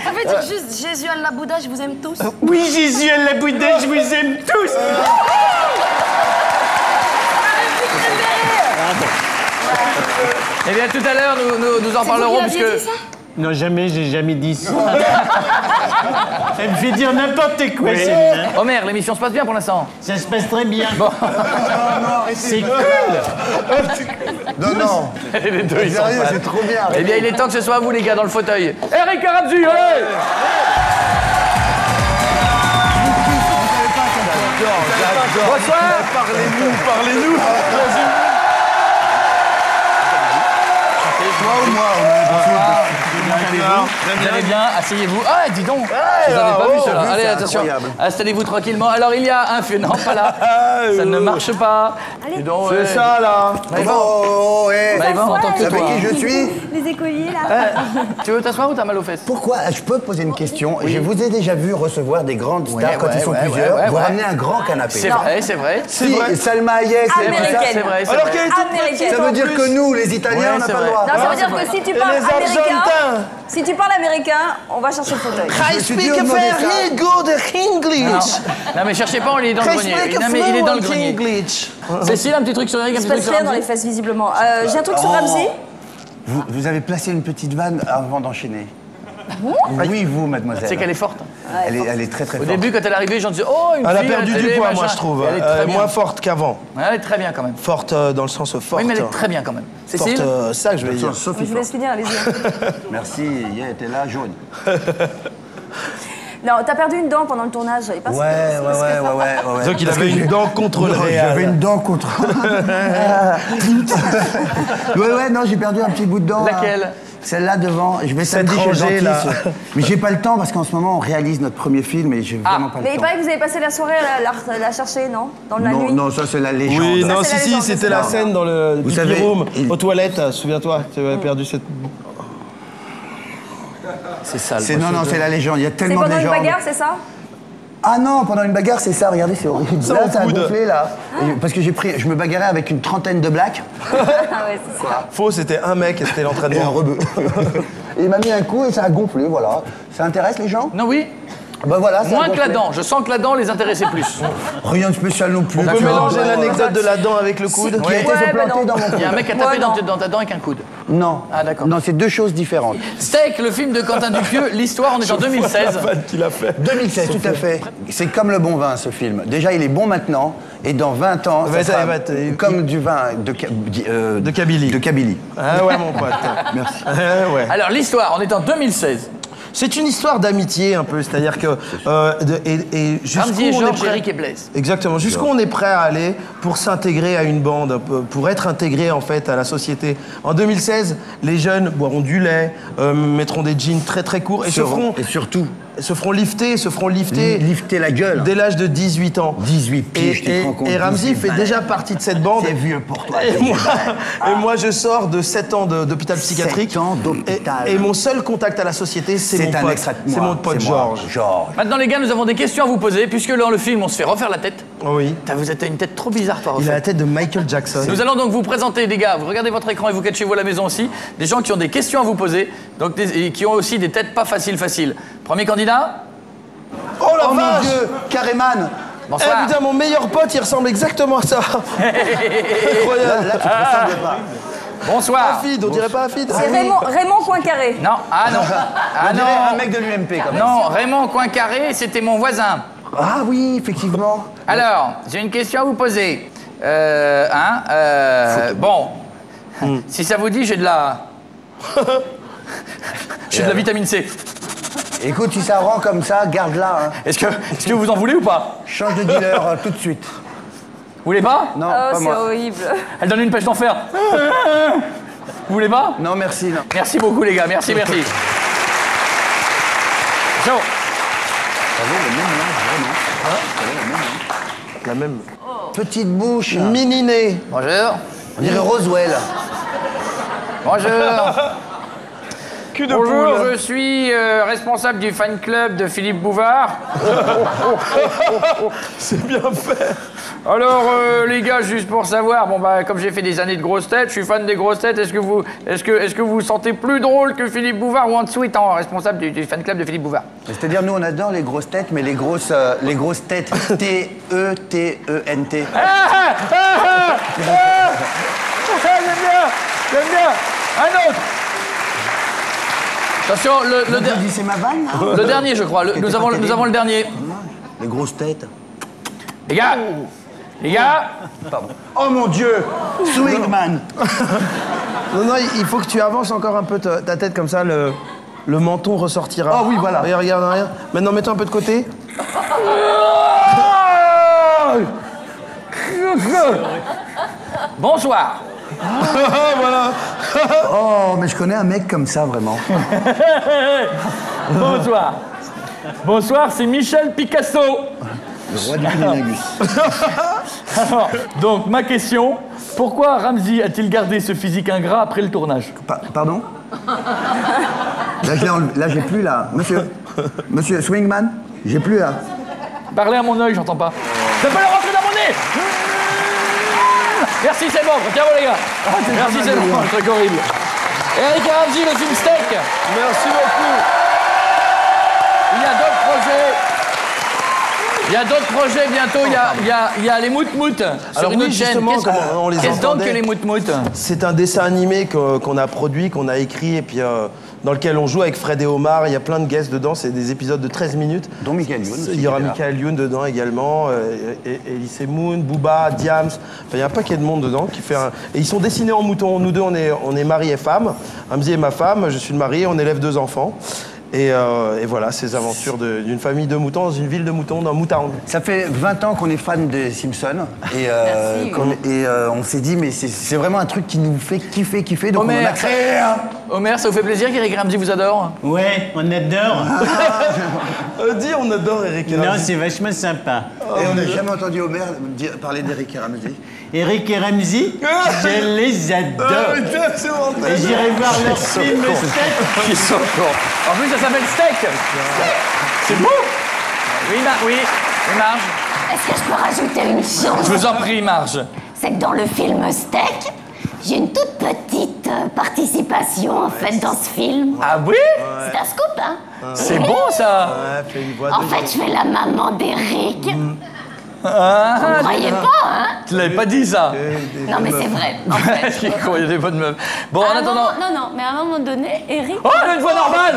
Ça veut dire juste Jésus Allah Bouddha, je vous aime tous. Oui, Jésus Allah Bouddha, je vous aime tous. Eh bien, tout à l'heure, nous en parlerons puisque... Non, jamais, j'ai jamais dit ça. Elle me fait dire n'importe quoi, Oui. celle-là. Homer, l'émission se passe bien pour l'instant? Ça se passe très bien. Bon. C'est cool. Non. Les deux, ils sont Sérieux, fans. c'est trop bien. Eh bien, il est temps que ce soit vous, les gars, dans le fauteuil. Eric Ramsey, allez! J'adore. Bonsoir. Parlez-nous. Toi ou moi? Vous allez bien? Asseyez-vous. Ah, dis donc. Je vous avais pas vu, cela. Allez, attention. Installez-vous tranquillement. Alors, il y a un feu. Non, pas là. Ça ne marche pas. C'est ça, là. Maëvan, on entend que Avec toi. qui je suis? Les écoliers, là. Tu veux t'asseoir ou t'as mal aux fesses? Pourquoi? Je peux poser une question? Je vous ai déjà vu recevoir des grandes stars quand ils sont plusieurs. Vous ouais. ramenez un grand canapé. C'est vrai, c'est vrai. Si, Salma Hayek, c'est Américaine. C'est vrai, c'est Alors vrai. qu'elle était Américaine. Ça veut dire que nous, les Italiens, on n'a c'est pas le vrai. droit. Non, ça veut dire que si tu parles les américain, Argentins. si tu parles américain, on va chercher le fauteuil. I speak a very good English. Non, mais cherchez pas, il est dans le grenier. Non, mais il est dans le grenier. Cécile, un petit truc sur Eric, un Il petit se truc passe sur rien dans les Ramsey. fesses, visiblement. J'ai un truc sur Ramsey. Vous avez placé une petite vanne avant d'enchaîner. Oui, vous, mademoiselle. C'est qu'elle est forte. Elle est très, très Au forte. début, quand elle est arrivée, les gens disaient oh, une Elle a fille, perdu elle du est poids, machin. moi, je trouve. Elle est très bien. Moins forte qu'avant. Elle est très bien quand même. Forte dans le sens forte. Oui, mais elle est très bien quand même. Cécile? Forte, ça que je vais dire. Je vous laisse finir, allez-y. Merci, hier était là, jaune. Non, t'as perdu une dent pendant le tournage. Et pas Ouais. Donc il avait une dent contre le Real. J'avais une dent contre. ouais, non, j'ai perdu un petit bout de dent. Laquelle? Celle-là devant. Je vais Cette samedi chez le rangée, là. dentiste. Mais j'ai pas le temps parce qu'en ce moment on réalise notre premier film et j'ai vraiment pas le Mais il temps. paraît que vous avez passé la soirée à la chercher, non? Dans la nuit? Non, ça c'est la légende. Oui, non, c'est la si, légende, c'était c'est la ça. scène dans le Vous pipi savez, room, aux toilettes, souviens-toi, tu avais perdu cette... C'est sale. Non, c'est la légende. Il y a C'est tellement de pendant une légendes. bagarre, c'est ça? Ah non, pendant une bagarre, c'est ça, regardez, c'est horrible. Ça Là, en ça a coude. gonflé, là. Et parce que je me bagarrais avec une trentaine de blacks Ah ouais, c'est ça. Faux, c'était un mec et c'était et un l'entraînement. rebeu. Et il m'a mis un coup et ça a gonflé, voilà. Ça intéresse les gens? Non, oui. Bah voilà, Moins que la dent. Je sens que la dent les intéressait plus. Rien de spécial non plus. On peut mélanger l'anecdote de la dent avec le coude. Qui a été se planter dans mon coude. Il y a un mec qui a tapé dans ta dent avec un coude. Non. Ah d'accord. Non, c'est deux choses différentes. Steak, le film de Quentin Dupieux, l'histoire, on est en 2016. qu'il a fait. 2016, tout à fait. C'est comme le bon vin, ce film. Déjà, il est bon maintenant, et dans 20 ans, ça sera comme du vin de Kabylie. De Kabylie. Ah ouais, mon pote. Merci. Ouais. Alors l'histoire, on est en 2016. C'est une histoire d'amitié un peu, c'est-à-dire que jusqu'où Ramsey et on est Georges, prêt... Eric et Blaise. Exactement. Jusqu'où on est prêt à aller pour s'intégrer à une bande, pour être intégré en fait à la société. En 2016, les jeunes boiront du lait, mettront des jeans très très courts et surtout se feront lifter. Lifter la gueule. Dès l'âge de 18 ans. 18 pieds, je te rends compte. Et Ramsey fait déjà partie de cette bande. C'est vieux pour toi. Et moi, je sors de 7 ans d'hôpital psychiatrique. 7 ans d'hôpital. Et mon seul contact à la société, c'est mon pote. C'est mon pote Georges. Maintenant les gars, nous avons des questions à vous poser, puisque dans le film, on se fait refaire la tête. Oui. Vous avez une tête trop bizarre, toi, Il a la tête de Michael Jackson. Nous allons donc vous présenter, les gars, vous regardez votre écran et vous êtes chez vous à la maison aussi, des gens qui ont des questions à vous poser, donc et qui ont aussi des têtes pas faciles. Premier candidat. Oh la vache, mon Dieu, Kareman. Bonsoir. Eh putain, mon meilleur pote, il ressemble exactement à ça. Incroyable. Là, tu te ressembles pas. Bonsoir. Afid, on dirait pas Afid. C'est Raymond Poincaré. Non, ah non. On dirait un mec de l'UMP quand même. Non, Raymond Coincaré, c'était mon voisin. Ah oui, effectivement. Alors, j'ai une question à vous poser. Bon, si ça vous dit, j'ai de la... j'ai de la vitamine C. Écoute, si ça rend comme ça, garde-la. Hein. Est-ce que vous en voulez ou pas? Change de dealer tout de suite. Vous voulez pas? Non, Oh, pas c'est moi. horrible. Elle donne une pêche d'enfer. Vous voulez pas? Non, merci, non. Merci beaucoup, les gars. Merci. Ciao. La même. Petite bouche. Mini-nez. Bonjour. On dirait Roswell. Bonjour. Cul de Bonjour, poule. je suis responsable du fan club de Philippe Bouvard. C'est bien fait. Alors, les gars, juste pour savoir, bon bah, comme j'ai fait des années de grosses têtes, je suis fan des grosses têtes. Est-ce que vous vous sentez plus drôle que Philippe Bouvard ou en dessous étant responsable du fan club de Philippe Bouvard? C'est-à-dire, nous, on adore les grosses têtes, mais les grosses têtes, T-E-T-E-N-T. J'aime bien. Un autre. Attention, C'est ma vanne, hein. le dernier, je crois. Nous avons le dernier. Les grosses têtes. Les gars. Pardon. Oh mon Dieu, Swingman. Non, il faut que tu avances encore un peu ta tête comme ça, le menton ressortira. Oh oui, voilà. Regarde. Maintenant, mets-toi un peu de côté. Bonsoir. Voilà. Oh, mais je connais un mec comme ça, vraiment. Bonsoir, c'est Michel Picasso. Le roi du cunnilingus. Alors, donc, ma question, pourquoi Ramsey a-t-il gardé ce physique ingrat après le tournage? Pardon? Là, j'ai plus, là. Monsieur Swingman, j'ai plus, là. Parlez à mon œil, j'entends pas. Ça peut le rentrer dans mon nez. Merci, c'est bon. Bravo, les gars. Merci, c'est bon. Un truc horrible. Eric et Ramsey, le film Steak. Merci beaucoup. Il y a d'autres projets bientôt. Il y a les Mout-Mout sur une autre chaîne. Qu'est-ce donc que les Mout-Mout? C'est un dessin animé qu'on a produit, qu'on a écrit, et puis dans lequel on joue avec Fred et Omar. Il y a plein de guests dedans. C'est des épisodes de 13 minutes. Dont Michael Youn. Il y aura Michael Youn dedans également, Elise Moon, Booba, Diams. Enfin, il y a un paquet de monde dedans qui fait un... Et ils sont dessinés en moutons. Nous deux, on est mari et femme. Ramsey est ma femme, je suis le mari, on élève 2 enfants. Et voilà, ces aventures d'une famille de moutons dans une ville de moutons, dans Moutown. Ça fait 20 ans qu'on est fan des Simpsons. Et, on s'est dit, mais c'est vraiment un truc qui nous fait kiffer. Donc on en a créé un. Homer, ça vous fait plaisir qu'Eric Ramsey vous adore? Ouais, on adore. Dis, on adore Eric et Ramsey. Non, c'est vachement sympa. Et on n'a jamais entendu Homer parler d'Eric et Ramsey. Eric et Ramsey, je les adore. C'est bon, Et j'irai voir le film Steak. Ils sont cons. En plus, ça s'appelle Steak. C'est beau. Oui, Marge. Est-ce que je peux rajouter une chose? Je vous en prie, Marge. C'est que dans le film Steak, J'ai une toute petite participation en fait dans ce film. Ah oui? C'est un scoop, hein? C'est bon ça. En fait, je fais la maman d'Eric. Vous Ah, croyez pas, hein? Tu l'avais pas dit ça. Non, mais c'est vrai. En fait. Il y a des bonnes meufs. Bon, en attendant. Non, mais à un moment donné, Eric. Oh, elle a une voix normale.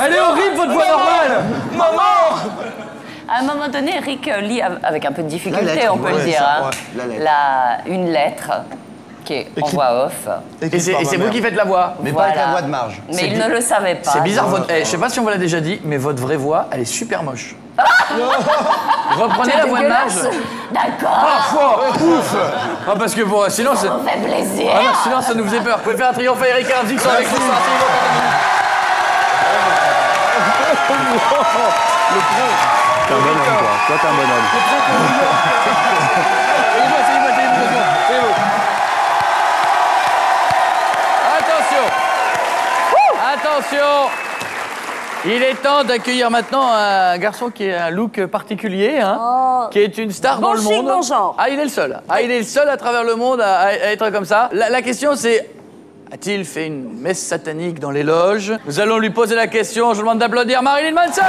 Elle est horrible, votre voix normale. Maman. À un moment donné, Eric lit avec un peu de difficulté, lettre, on peut le dire, hein, une lettre qui est en voix off. Et c'est vous qui faites la voix. Mais pas avec la voix de Marge. Mais il ne le savait pas. C'est bizarre, je sais pas si on vous l'a déjà dit, mais votre vraie voix, elle est super moche. Reprenez la voix de Marge. D'accord. Ah, ouf. Ah, parce que bon, sinon, ça me fait plaisir. Ah, non, sinon, ça nous faisait peur. Vous pouvez faire un triomphe à Eric Hardy qui sont avec nous. Le pro. T'es un bonhomme, quoi. Toi, t'es un bonhomme. Attention. Il est temps d'accueillir maintenant un garçon qui a un look particulier, hein, qui est une star dans le monde. Bon genre. Ah, il est le seul. Ah, il est le seul à travers le monde à être comme ça. La question, c'est... A-t-il fait une messe satanique dans les loges? Nous allons lui poser la question. Je vous demande d'applaudir Marilyn Manson.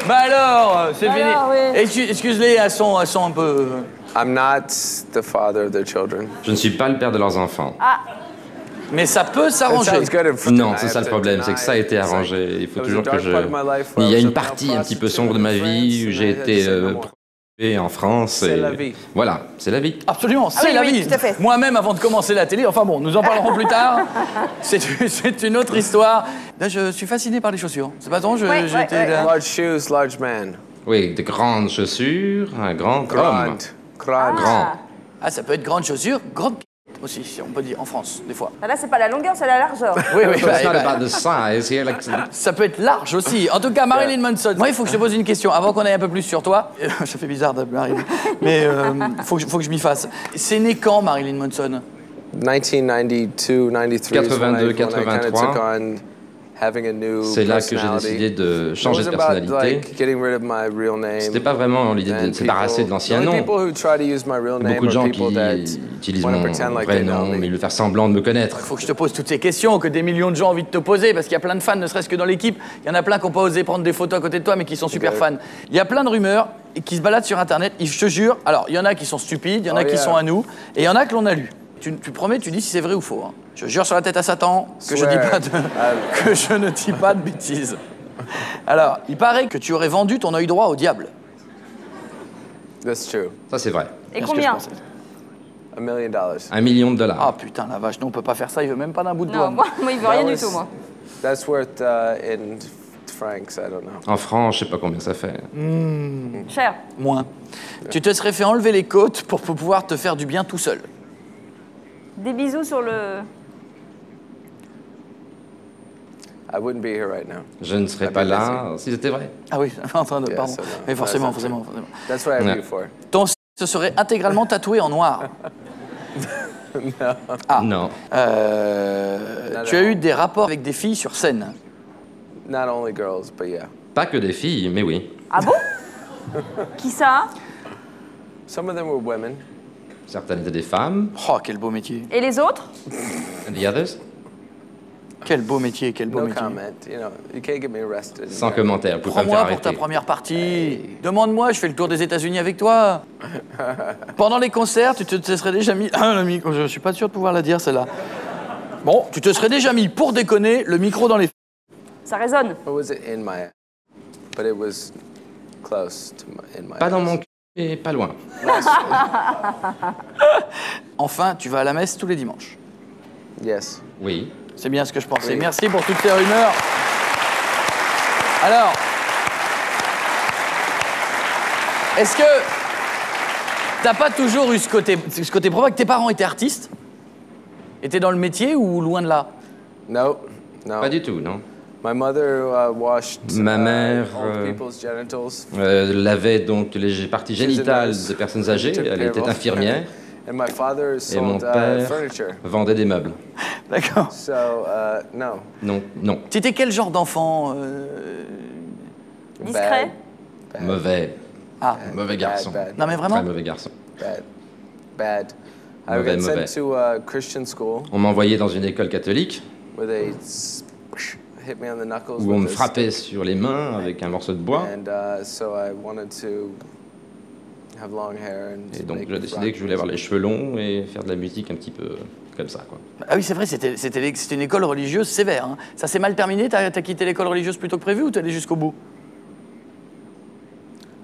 Bah alors, c'est fini. Oui. Excuse-les, elles sont un peu... I'm not the father of their children. Je ne suis pas le père de leurs enfants. Ah. Mais ça peut s'arranger. Non, c'est ça le problème, c'est que ça a été arrangé. Il faut toujours que je... Il y a une partie un petit peu sombre de ma vie où j'ai été en France. Et... la vie. Voilà, c'est la vie. Absolument, c'est la vie. Moi-même, avant de commencer la télé, enfin bon, nous en parlerons plus tard. C'est une autre histoire. Là, je suis fasciné par les chaussures. C'est pas ton, j'étais là. Large shoes, large man. Oui, de grandes chaussures, un grand homme. Grand. Ah, ça peut être grande chaussure, grande aussi, si on peut dire, en France, des fois. Ah, là, c'est pas la longueur, c'est la largeur. Oui, It's not about the size here, like... Ça peut être large aussi. En tout cas, Marilyn Manson. Moi, il faut que je te pose une question avant qu'on aille un peu plus sur toi. Ça fait bizarre d'appeler Marilyn, mais faut que je m'y fasse. C'est né quand, Marilyn Manson? 1992, 93. 82, 83. C'est là que j'ai décidé de changer de personnalité. C'était pas vraiment l'idée de se débarrasser de l'ancien nom. Beaucoup de gens qui utilisent mon vrai nom, mais ils veulent faire semblant de me connaître. Il faut que je te pose toutes ces questions que des millions de gens ont envie de te poser, parce qu'il y a plein de fans, ne serait-ce que dans l'équipe. Il y en a plein qui n'ont pas osé prendre des photos à côté de toi, mais qui sont super fans. Il y a plein de rumeurs qui se baladent sur Internet, je te jure. Alors, il y en a qui sont stupides, il y en a qui sont à nous, et il y en a que l'on a lu. Tu promets, tu dis si c'est vrai ou faux. Hein. Je jure sur la tête à Satan que je ne dis pas de bêtises. Alors, il paraît que tu aurais vendu ton œil droit au diable. That's true. Ça, c'est vrai. Et combien? $1 million. $1 million. Ah putain, la vache, non, on peut pas faire ça, il veut même pas d'un bout de doigt. Non, moi, il veut rien du tout, moi. That's worth in francs, I don't know. En francs, je sais pas combien ça fait. Cher. Moins. Tu te serais fait enlever les côtes pour pouvoir te faire du bien tout seul. Des bisous sur le... I wouldn't be here right now. Je ne serais pas là si c'était vrai. Ah oui, en train de... Pardon. Mais forcément. That's what I have you for. Ton se serait intégralement tatoué en noir. No. Ah. Non. Tu as eu des rapports avec des filles sur scène? Not only girls, but yeah. Pas que des filles, mais oui. Ah bon? Qui ça? Some of them were women. Certaines étaient des femmes. Oh, quel beau métier. Et les autres? And the others? Quel beau métier, quel beau métier. Comment. You know, you can't get me arrested. Sans commentaire, pour pas me faire Prends-moi pour ta arrêter. première partie. Demande-moi, je fais le tour des États-Unis avec toi. Pendant les concerts, tu te serais déjà mis... Ah, le micro, je suis pas sûr de pouvoir la dire, celle-là. Bon, tu te serais déjà mis, pour déconner, le micro dans les... Ça résonne. Or was it in my... But it was close to my... in my... Pas dans mon cul, et pas loin. Enfin, tu vas à la messe tous les dimanches. Yes. Oui. C'est bien ce que je pensais. Oui. Merci pour toutes ces rumeurs. Alors, est-ce que t'as pas toujours eu ce côté provoque? Tes parents étaient artistes? Étaient dans le métier ou loin de là? No. Pas du tout, non. My mother washed Ma mère old people's genitals. lavait donc les parties génitales des personnes âgées. Elle était infirmière. And my father Et mon sold père furniture. vendait des meubles. D'accord. So, no. Non. Tu étais quel genre d'enfant Discret? Mauvais. Ah. Mauvais garçon. Non mais vraiment? Très mauvais garçon. Bad. I Mauvais, got mauvais. sent to a Christian school On m'a envoyé dans une école catholique where they hit me on the knuckles où on me with a frappait stick. sur les mains avec un morceau de bois. And so I wanted to have long hair and Et donc make j'ai décidé que je voulais avoir les cheveux longs et faire de la musique un petit peu comme ça, quoi. Ah oui, c'est vrai, c'était une école religieuse sévère. Hein. Ça s'est mal terminé? T'as quitté l'école religieuse plus tôt que prévu ou t'es allé jusqu'au bout?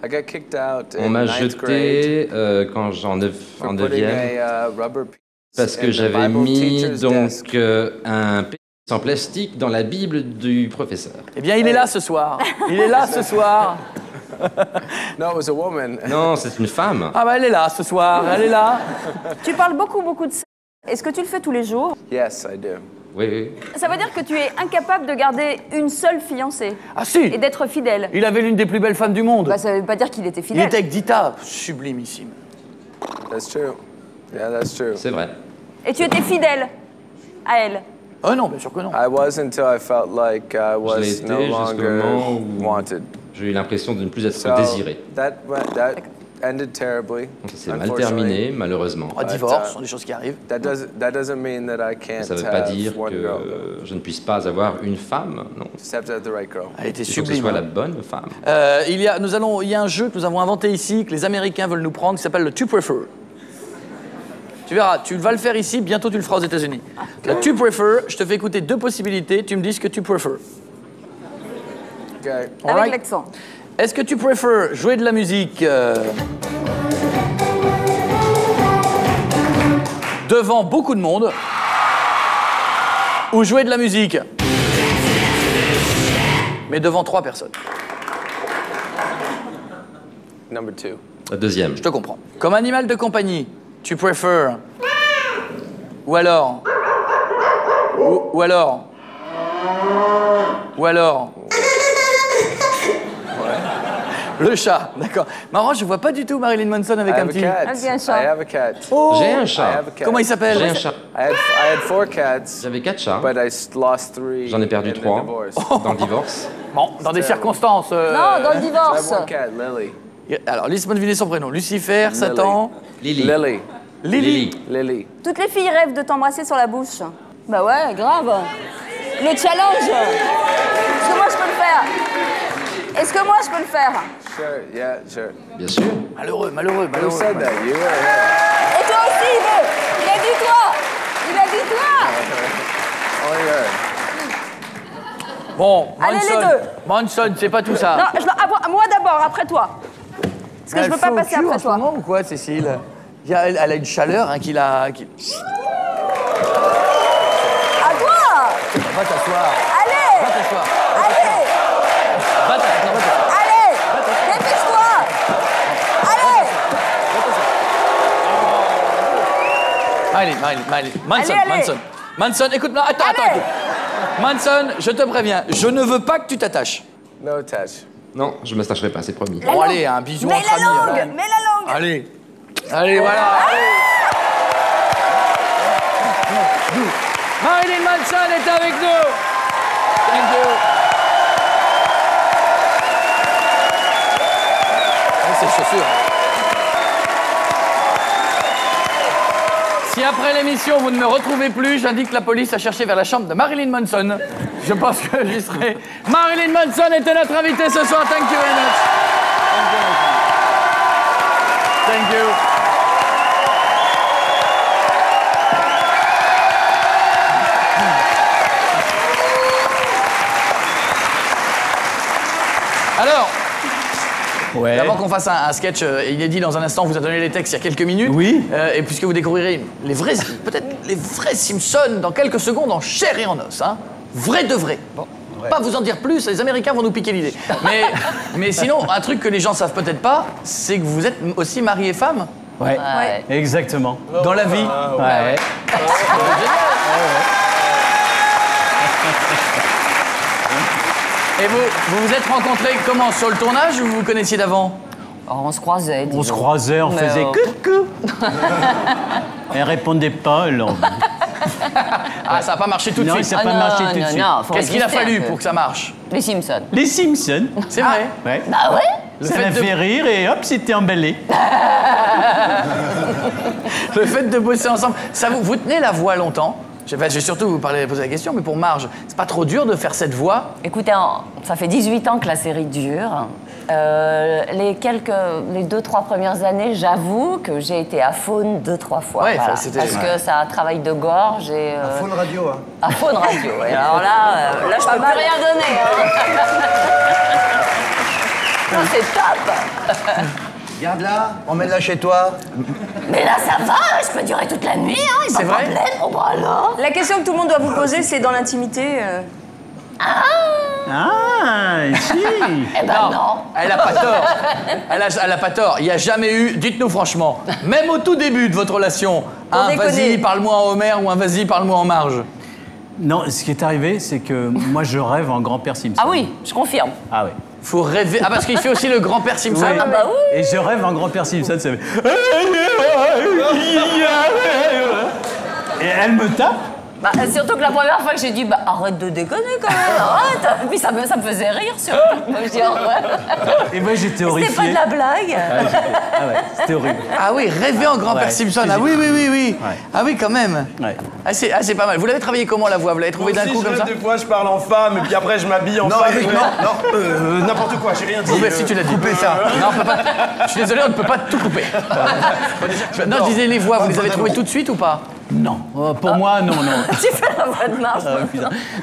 I got kicked out On in m'a 9th grade jeté quand j'en for putting neuvième a rubber piece parce que in the j'avais Bible mis teacher's donc desk. un pénis en plastique dans la Bible du professeur. Eh bien, il est là ce soir. Il est là ce soir. No, it was a woman. Non, c'est une femme. Ah bah elle est là ce soir, elle est là. Tu parles beaucoup de ça. Est-ce que tu le fais tous les jours? Yes, I do. Oui, oui. Ça veut dire que tu es incapable de garder une seule fiancée. Ah si. Et d'être fidèle. Il avait l'une des plus belles femmes du monde. Bah, ça veut pas dire qu'il était Il fidèle. était avec Dita, sublimissime. That's true. Yeah, that's true. C'est vrai. Et tu étais fidèle à elle. Oh non, bien sûr que non. I was until I felt like I Je l'ai was été no jusqu'au moment longer où wanted. j'ai eu l'impression de ne plus être So désiré. that ended terribly. Donc, ça s'est mal terminé, malheureusement. Un divorce, ce sont des choses qui arrivent. That doesn't mean that I can't Ça ne veut pas dire have one girl. que je ne puisse pas avoir une femme, non. Just have to have the right girl. Elle était Il faut que ce sublime. soit la bonne femme. Il y a un jeu que nous avons inventé ici, que les Américains veulent nous prendre, qui s'appelle le Tu Prefer. Tu verras, tu vas le faire ici, bientôt tu le feras aux États-Unis. Le Tu Prefer, je te fais écouter deux possibilités, tu me dis ce que tu préfères. Okay. Avec l'accent. Est-ce que tu préfères jouer de la musique devant beaucoup de monde ou jouer de la musique mais devant 3 personnes? Number 2. La deuxième. Je te comprends. Comme animal de compagnie, tu préfères ou alors le chat, d'accord. Marrant, je vois pas du tout Marilyn Manson avec un petit... I have a cat. Oh. J'ai un I chat. have a cat. Comment il s'appelle? J'ai un chat. I had 4 cats, J'avais 4 chats. but I lost 3. J'en ai perdu in the 3 divorce. dans le divorce. Bon, dans des circonstances... Non, dans le I divorce. have one cat, Lily. Alors, laisse-moi deviner son prénom. Lucifer, Satan... Lily. Lily. Lily. Lily. Toutes les filles rêvent de t'embrasser sur la bouche. Bah ouais, grave. Le challenge. Est-ce que moi je peux le faire? Est-ce que moi je peux le faire? Sure, yeah, sure. Bien sûr. Malheureux. Who said that? You were here. Et toi aussi, il veut. Il a dit toi. Il a dit toi. Only her. Bon, Allez, Manson. les deux. Manson, c'est pas tout ça. Non, moi d'abord, après toi. Parce que je veux pas passer après toi. Ou quoi, Cécile? Elle a une chaleur hein, qu'il a... À toi. Va t'asseoir. Allez. Va t'asseoir. Allez. Va t'asseoir. Allez. Dépêche-toi. Allez. Marilyn. Manson, Allez. Manson. Manson, écoute-moi. Attends. Manson, je te préviens, je ne veux pas que tu t'attaches. No touch. Non, je ne m'attacherai pas, c'est promis. Bon, allez, un bisou Mets entre la amis. langue. alors. Mets la langue. Allez, voilà. Marilyn Manson est avec nous. Thank you. C'est chaussures. Si après l'émission vous ne me retrouvez plus, j'indique la police à chercher vers la chambre de Marilyn Manson. Je pense que j'y serai. Marilyn Manson était notre invitée ce soir. Thank you very much. Thank you. Alors, d'abord qu'on fasse un sketch inédit dans un instant, on vous a donné les textes il y a quelques minutes. Oui. Et puisque vous découvrirez peut-être les vrais Simpsons dans quelques secondes en chair et en os. Hein. Vrai de vrai. Bon. Pas vous en dire plus, les Américains vont nous piquer l'idée. Mais sinon, un truc que les gens savent peut-être pas, c'est que vous êtes aussi mari et femme. Ouais, exactement. Dans la vie. Ouais. Et vous vous êtes rencontrés comment? Sur le tournage ou vous vous connaissiez d'avant? On se croisait. On se croisait, on faisait coucou. Elle répondait pas, elle. Ah, ça n'a pas marché tout de Non, suite. ça n'a pas marché tout de suite. Qu'est-ce qu'il a fallu pour que ça marche? Les Simpsons. Les Simpsons. C'est vrai? Ouais. Bah ouais. Ça l'a fait rire et hop, c'était emballé. Le fait de bosser ensemble, ça vous tenez la voix longtemps? J'ai surtout vous posé la question, mais pour Marge, c'est pas trop dur de faire cette voix? Écoutez, ça fait 18 ans que la série dure. Les 2-3 premières années, j'avoue que j'ai été à Faune 2-3 fois. Ouais, voilà, parce que ça a un travail de gorge et... À Faune Radio, hein. À Faune Radio, ouais. Alors là, je peux plus rien donner. Hein. Non, c'est top. Regarde là, emmène-la chez toi. Mais là, ça va, je peux durer toute la nuit, hein, il n'y a pas de problème. Bon, bah alors. La question que tout le monde doit vous poser, c'est dans l'intimité. Si. Eh ben non. Elle a pas tort. Elle a pas tort. Il n'y a jamais eu, dites-nous franchement, même au tout début de votre relation, un vas-y, parle-moi en Homer ou un vas-y, parle-moi en Marge. Non, ce qui est arrivé, c'est que moi, je rêve en grand-père Simpson. Ah oui, je confirme. Ah oui. Faut rêver. Ah, parce qu'il fait aussi le grand-père Simpson. Oui. Ah bah oui. Et je rêve en grand-père Simpson, ça fait... Et elle me tape. Bah, surtout que la première fois que j'ai dit, bah, arrête de déconner quand même, arrête. Et puis ça me faisait rire surtout. Moi, je dis, et moi j'étais horrifié. C'était pas de la blague. Ah ouais, c'était horrible. Ah oui, rêver en grand-père Simpson. Ah oui. Ouais. Ah oui, quand même. Ouais. Ah, c'est pas mal. Vous l'avez travaillé comment la voix? Vous l'avez trouvé d'un coup comme ça? Des fois, je parle en femme et puis après, je m'habille en femme. Non, n'importe quoi, j'ai rien dit. Si tu l'as dit. Coupez ça. Non, on peut pas. Je suis désolé, on ne peut pas tout couper. Non, je disais les voix. Vous les avez trouvées tout de suite ou pas? Non. Pour moi, non. Tu fais la voix de Marge.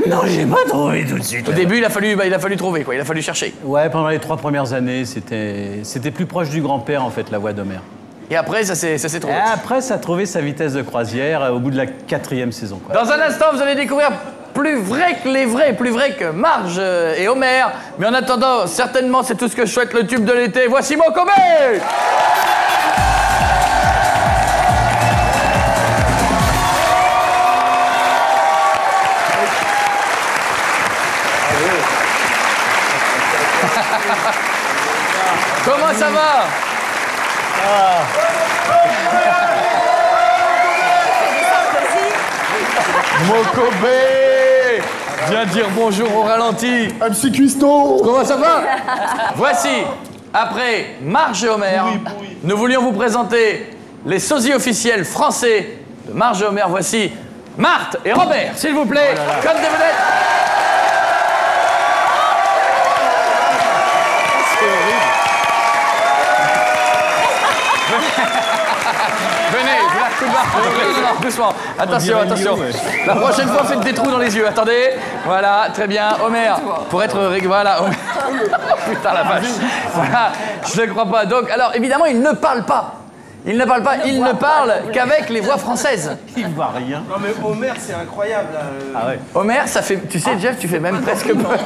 Non, j'ai pas trouvé tout de suite. Au début, il a fallu trouver, quoi. Il a fallu chercher. Ouais, pendant les 3 premières années, c'était plus proche du grand-père, en fait, la voix d'Homer. Et après, ça s'est trouvé. Et après, ça a trouvé sa vitesse de croisière au bout de la 4e saison, quoi. Dans un instant, vous allez découvrir plus vrai que les vrais, plus vrai que Marge et Homer. Mais en attendant, certainement, c'est tout ce que je souhaite, le tube de l'été. Voici Mokobé! Comment ça va? Mokobé! Viens dire bonjour au ralenti. MC Cuisto! Comment ça va? Voici, après Marge et Homer, nous voulions vous présenter les sosies officiels français de Marge et Homer. Voici Marthe et Robert, s'il vous plaît, comme des vedettes. Venez, non, doucement. Attention. La prochaine fois, faites des trous dans les yeux. Attendez. Voilà, très bien. Homer, pour être voilà. Putain la vache. Voilà, je ne crois pas. Donc, alors, évidemment, il ne parle pas. Il ne parle qu'avec les voix françaises. Il ne voit rien. Non mais Homer, c'est incroyable. Là. Ah ouais. Homer, ça fait... Tu sais, Jeff, tu fais même presque peur.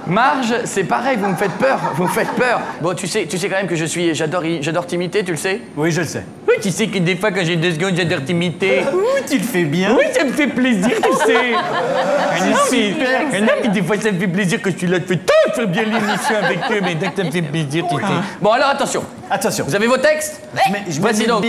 Marge, c'est pareil, vous me faites peur. Bon, tu sais quand même que j'adore t'imiter, tu le sais? Oui, je le sais. Oui, tu sais que des fois, quand j'ai 2 secondes, j'adore t'imiter. Oui, tu le fais bien. Oui, ça me fait plaisir, tu sais. Non, mais des fois, ça me fait plaisir que tu l'as fait tout faire bien l'émission avec eux, mais dès que ça me fait plaisir, tu sais. Bon, alors, attention. Vous avez vos textes? Voici donc.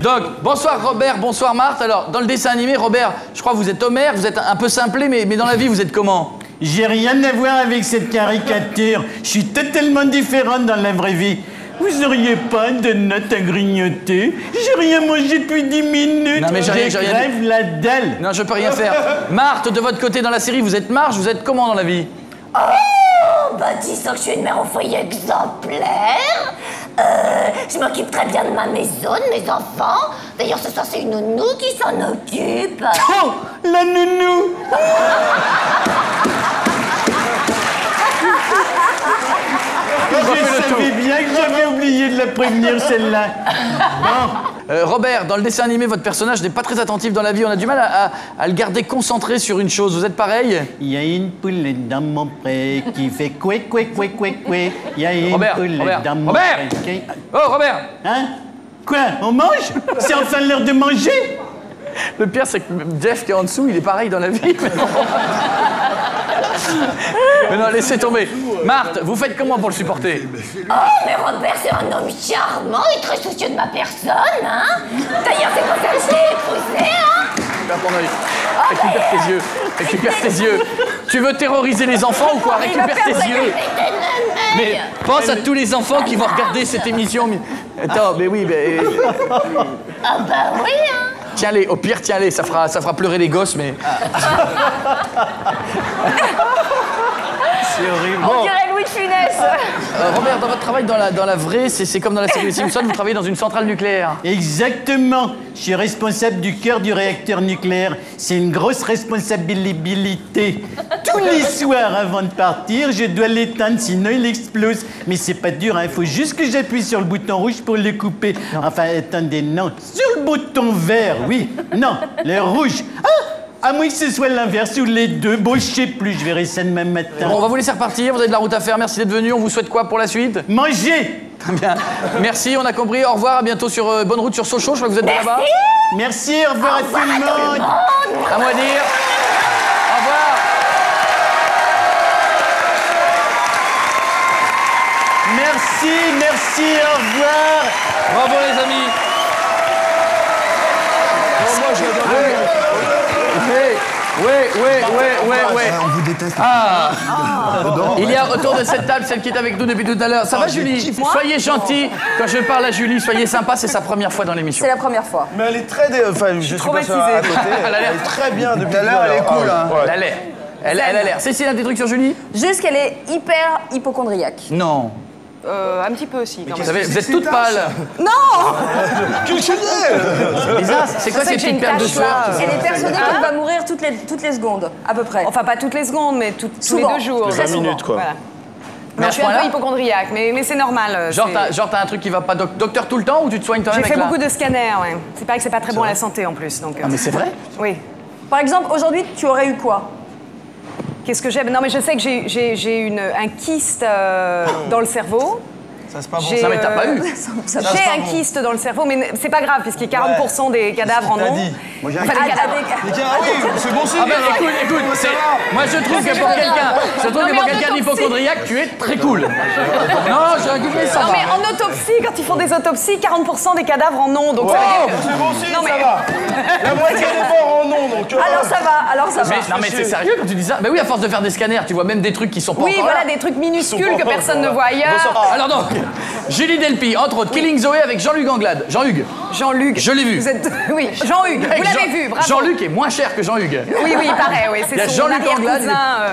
Donc, bonsoir Robert, bonsoir Marthe. Alors, dans le dessin animé, Robert, je crois que vous êtes Homer, vous êtes un peu simplé, mais dans la vie, vous êtes comment? J'ai rien à voir avec cette caricature. Je suis totalement différente dans la vraie vie. Vous auriez pas de notes à grignoter? J'ai rien mangé depuis 10 minutes. Non, mais j'ai rien crève la dalle. Non, je peux rien faire. Marthe, de votre côté dans la série, vous êtes Marge, vous êtes comment dans la vie? Oh, bah disons que je suis une mère au foyer exemplaire. Je m'occupe très bien de ma maison, de mes enfants. D'ailleurs, ce soir, c'est une nounou qui s'en occupe. Oh, la nounou. Je savais bien que j'avais oublié de la prévenir, celle-là. Bon. Robert, dans le dessin animé, votre personnage n'est pas très attentif dans la vie. On a du mal à le garder concentré sur une chose. Vous êtes pareil? Il y a une poule dans mon pré qui fait coué, coué, coué, coué, coué. Il y a une poule dans mon pré qui... Oh, Robert! Hein? Quoi? On mange? C'est enfin l'heure de manger? Le pire, c'est que Jeff qui est en dessous, il est pareil dans la vie. Mais non, laissez tomber. Marthe, vous faites comment pour le supporter? Oh, mais Robert, c'est un homme charmant et très soucieux de ma personne, hein. D'ailleurs, c'est pour ça que je l'ai épousé, hein. récupère ton œil. Récupère tes yeux. Récupère tes yeux. Tu veux terroriser les enfants ou quoi? Récupère tes yeux. Mais pense à tous les enfants qui vont regarder cette émission. Attends, mais oui, mais... Ah bah oui, hein. Tiens-les, au pire, tiens-les, ça fera pleurer les gosses, mais... C'est horrible. On dirait Louis de Funès. Robert, dans votre travail dans la vraie, c'est comme dans la série Simpson, vous travaillez dans une centrale nucléaire. Exactement. Je suis responsable du cœur du réacteur nucléaire. C'est une grosse responsabilité. Tous les soirs avant de partir, je dois l'éteindre, sinon il explose. Mais c'est pas dur, hein. Il faut juste que j'appuie sur le bouton rouge pour le couper. Enfin, attendez, non. Sur le bouton vert, oui. Non, le rouge. Ah! À moins que ce soit l'inverse ou les deux. Bon, je sais plus, je verrai ça demain matin. Bon, on va vous laisser repartir, vous avez de la route à faire. Merci d'être venu. On vous souhaite quoi pour la suite? Manger. Très bien. Merci, on a compris. Au revoir, à bientôt sur bonne route sur Sochaux. Je crois que vous êtes là-bas. Merci, au revoir à tout le monde. À moi de dire. Au revoir. Merci, au revoir. Bravo les amis. Oui. On vous déteste. Ah. Il y a autour de cette table celle qui est avec nous depuis tout à l'heure. Ça va Julie? Soyez gentils. Quand je parle à Julie, soyez sympa, c'est sa première fois dans l'émission. C'est la première fois. Mais elle est très... Enfin, je suis pas sûr à côté. Elle est très bien depuis tout à l'heure. Elle est cool, hein. Elle a l'air. Elle a l'air. Cécile, un des trucs sur Julie? Juste qu'elle est hyper hypochondriaque. Non. Un petit peu aussi, quand même. Vous êtes toutes pâles. Non. Bizarre, c'est quoi ces petites perles de sueur? Elle est persuadée qu'elle va mourir toutes les secondes, à peu près. Enfin, pas toutes les secondes, mais tous les 2 jours. 20 minutes, quoi. Voilà. Non, je suis un peu hypochondriaque, mais c'est normal. Genre, t'as un truc qui va pas. Docteur tout le temps ou tu te soignes toi-même? J'ai fait beaucoup de scanners, ouais. C'est pareil que c'est pas très bon à la santé en plus. Donc, Ah, mais c'est vrai? Oui. Par exemple, aujourd'hui, tu aurais eu quoi? Qu'est-ce que j'ai? Non, mais je sais que j'ai un kyste dans le cerveau. Ça, c'est pas bon. Ça, mais t'as pas eu. J'ai un kyste dans le cerveau, mais c'est pas grave, puisqu'il y a 40% des cadavres en ont. Moi, j'ai un Enfin, des cadavres. Oui, c'est bon signe. Ah ben écoute, moi je trouve que pour quelqu'un d'hypochondriaque, tu es très cool. Non, j'ai un goût ça. Non mais en autopsie, quand ils font des autopsies, 40% des cadavres en ont, donc ça veut dire que... C'est bon signe, ça va. La moitié des morts en ont, donc... Alors ça va. Non mais c'est sérieux quand tu dis ça? Mais oui, à force de faire des scanners, tu vois même des trucs qui sont pas encore voilà, là. des trucs minuscules que personne ne voit ailleurs. Alors donc, Julie Delpy, entre autres, Killing Zoé avec Jean-Luc Anglade. Jean-Hugues. Je l'ai vu. Oui, Jean-Hugues, vous l'avez vu, bravo. Jean-Luc est moins cher que Jean-Hugues. Oui, il paraît, oui. Il y a Jean-Luc Anglade,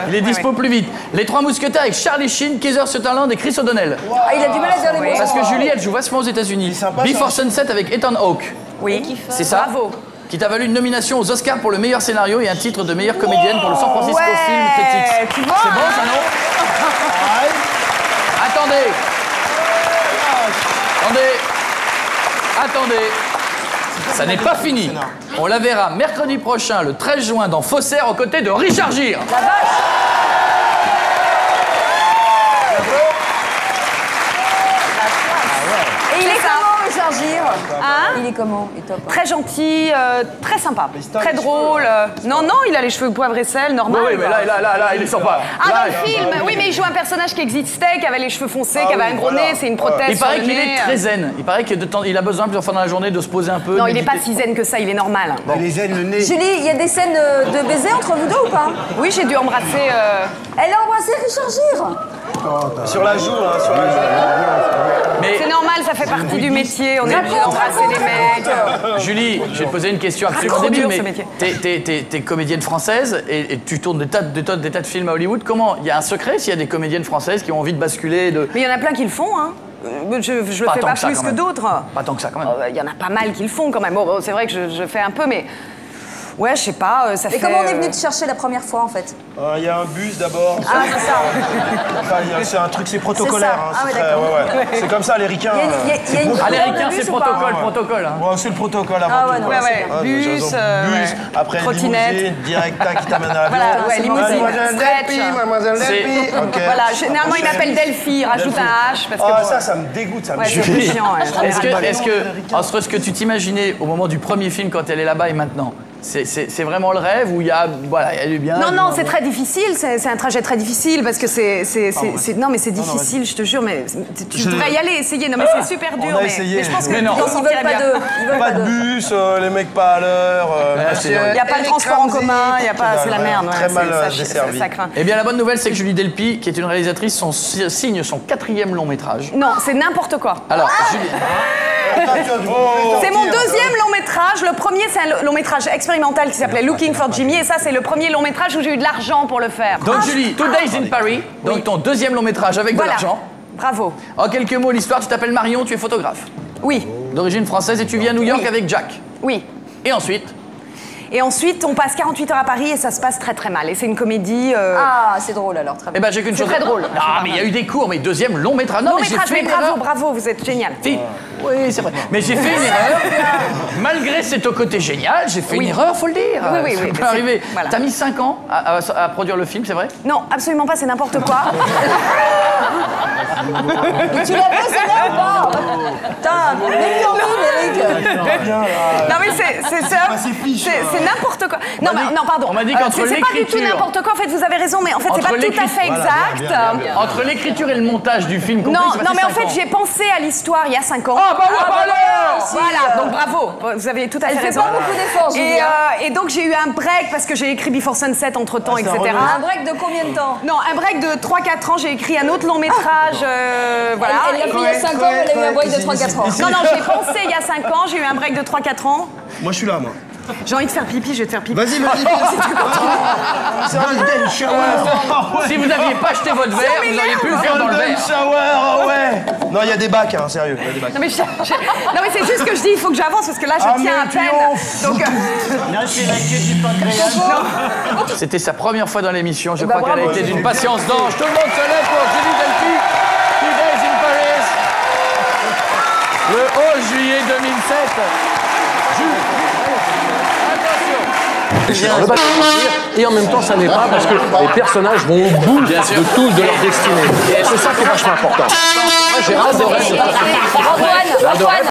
il est dispo plus vite. Les Trois Mousquetaires avec Charlie Sheen, Kaiser Sutherland et Chris O'Donnell. Ah, il a du mal à dire les mots. Parce que Julie, elle joue vachement aux États-Unis. Before Sunset avec Ethan Hawke. Oui, c'est ça. Bravo. Qui t'a valu une nomination aux Oscars pour le meilleur scénario et un titre de meilleure comédienne pour le San Francisco Film Critics. Tu vois, c'est bon ça, non? Attendez. Ça n'est pas fini. On la verra mercredi prochain, le 13 juin, dans Faussaire, aux côtés de Richard Gere. La vache. Et il est comment, Richard Gere? Il est comment? Il est top. Très gentil, très sympa, très drôle. Non, il a les cheveux poivre et sel, normal. Oui, mais là, il est sympa. Dans le film, oui, mais il joue un personnage qui existait, qui avait les cheveux foncés, qui avait un gros nez, c'est une prothèse. Il paraît qu'il est très zen. Il paraît qu'il a besoin plusieurs fois dans la journée de se poser un peu. Non, il n'est pas si zen que ça, il est normal. Il est zen, le nez. Julie, il y a des scènes de baiser entre vous deux ou pas? Oui, j'ai dû embrasser. Elle a embrassé Richard Gere. Sur la joue, hein, sur la joue. Mais... C'est normal, ça fait partie du métier, on est obligé d'embrasser les mecs. Julie, je vais te poser une question absolument débile, mais t'es comédienne française et tu tournes des tas de films à Hollywood. Comment? Il y a un secret s'il y a des comédiennes françaises qui ont envie de basculer de... Mais il y en a plein qui le font, hein. Je le fais pas plus que d'autres. Pas tant que ça, quand même. Il y en a pas mal qui le font, quand même. Bon, c'est vrai que je fais un peu, mais... Ouais, je sais pas, ça fait... Et comment on est venu te chercher la première fois, en fait? Il y a un bus, d'abord. Ah, c'est ça. Enfin, c'est un truc, c'est protocolaire. Hein, ah, ouais, c'est comme ça, les ricains. Les ricains, c'est protocole. Hein. Ouais, c'est le protocole avant tout. Bus, après limousine, direct, qui t'amène à l'avion. Voilà, ouais, limousine, stretch. Mademoiselle Delpy. Voilà, généralement, il m'appelle Delphi, rajoute un H. Ah, ça me dégoûte, ça me Est-ce que, entre ce que tu t'imaginais au moment du premier film quand elle est là-bas et maintenant, C'est vraiment le rêve où il y a du bien. Non, c'est très difficile. C'est un trajet très difficile parce que non, mais c'est difficile, je te jure. Mais tu devrais y aller, essayer. Non, mais c'est super dur. Mais je pense que ils veulent pas de bus, les mecs pas à l'heure. Il n'y a pas de transport en commun. C'est la merde. Très mal desservi. Ça craint. Eh bien, la bonne nouvelle, c'est que Julie Delpy, qui est une réalisatrice, signe son 4e long métrage. Non, c'est n'importe quoi. Alors, Julie. C'est mon 2e long métrage. Le premier, c'est un long métrage expérimental qui s'appelait Looking for Jimmy. Et ça, c'est le premier long métrage où j'ai eu de l'argent pour le faire. Donc, Julie, 2 Days in Paris, donc ton 2e long métrage avec de l'argent. Bravo. En quelques mots, l'histoire, tu t'appelles Marion, tu es photographe. Oui. D'origine française et tu vis à New York avec Jack. Oui. Et ensuite? Et ensuite, on passe 48 heures à Paris et ça se passe très très mal. Et c'est une comédie. Ah, c'est drôle alors, très bien. Eh ben, j'ai qu'une chose. C'est très drôle. Ah, mais il y a eu des cours, mais 2e long métrage. Non, mais métrage, mais bravo, vous êtes génial. Oui, c'est vrai. Mais j'ai fait une erreur. Malgré cet côté génial, j'ai fait une erreur, faut le dire. Oui. Ça peut arriver. Voilà. T'as mis 5 ans à produire le film, c'est vrai? Non, absolument pas, c'est n'importe quoi. Mais tu l'as fait, c'est là ou pas? Putain, mais non, mais c'est n'importe quoi. Non, pardon. On m'a dit qu'entre c'est pas du tout n'importe quoi. En fait, vous avez raison, mais en fait, c'est pas tout à fait exact. Entre l'écriture et le montage du film compris, non, mais en fait, j'ai pensé à l'histoire il y a 5 ans. Ah, bah alors! Voilà, donc bravo. Vous avez tout à fait raison. Elle fait pas beaucoup d'efforts, Julie. Et donc, j'ai eu un break parce que j'ai écrit Before Sunset entre-temps, etc. Un break de combien de temps? Non, un break de 3-4 ans. J'ai écrit un autre long métrage. Voilà. Elle l'a fait il y a 5 ans, elle a eu un break de 3-4 ans. Non, j'ai pensé il y a 5 ans, j'ai eu un break de 3-4 ans. Moi, je suis là, moi. J'ai envie de faire pipi, je vais te faire pipi. Vas-y. C'est un golden shower. Si vous n'aviez pas acheté votre verre, vous auriez pu le faire dans le verre. Shower, ouais. Non, il y a des bacs, hein, sérieux. Il y a des bacs. Non, mais c'est juste que je dis, il faut que j'avance parce que là, je tiens à peine. Donc, non, c'est la queue du pancréas. C'était sa première fois dans l'émission. Je crois qu'elle a été d'une patience d'ange. Tout le monde se lève pour Julie Delpy. 2 Days in Paris. Le 11 juillet 2007. Et en même temps, ça n'est pas parce que les personnages vont au bout de tout de leur destinée. Et c'est ça qui est vachement important. Moi, j'ai adoré ce film. Antoine,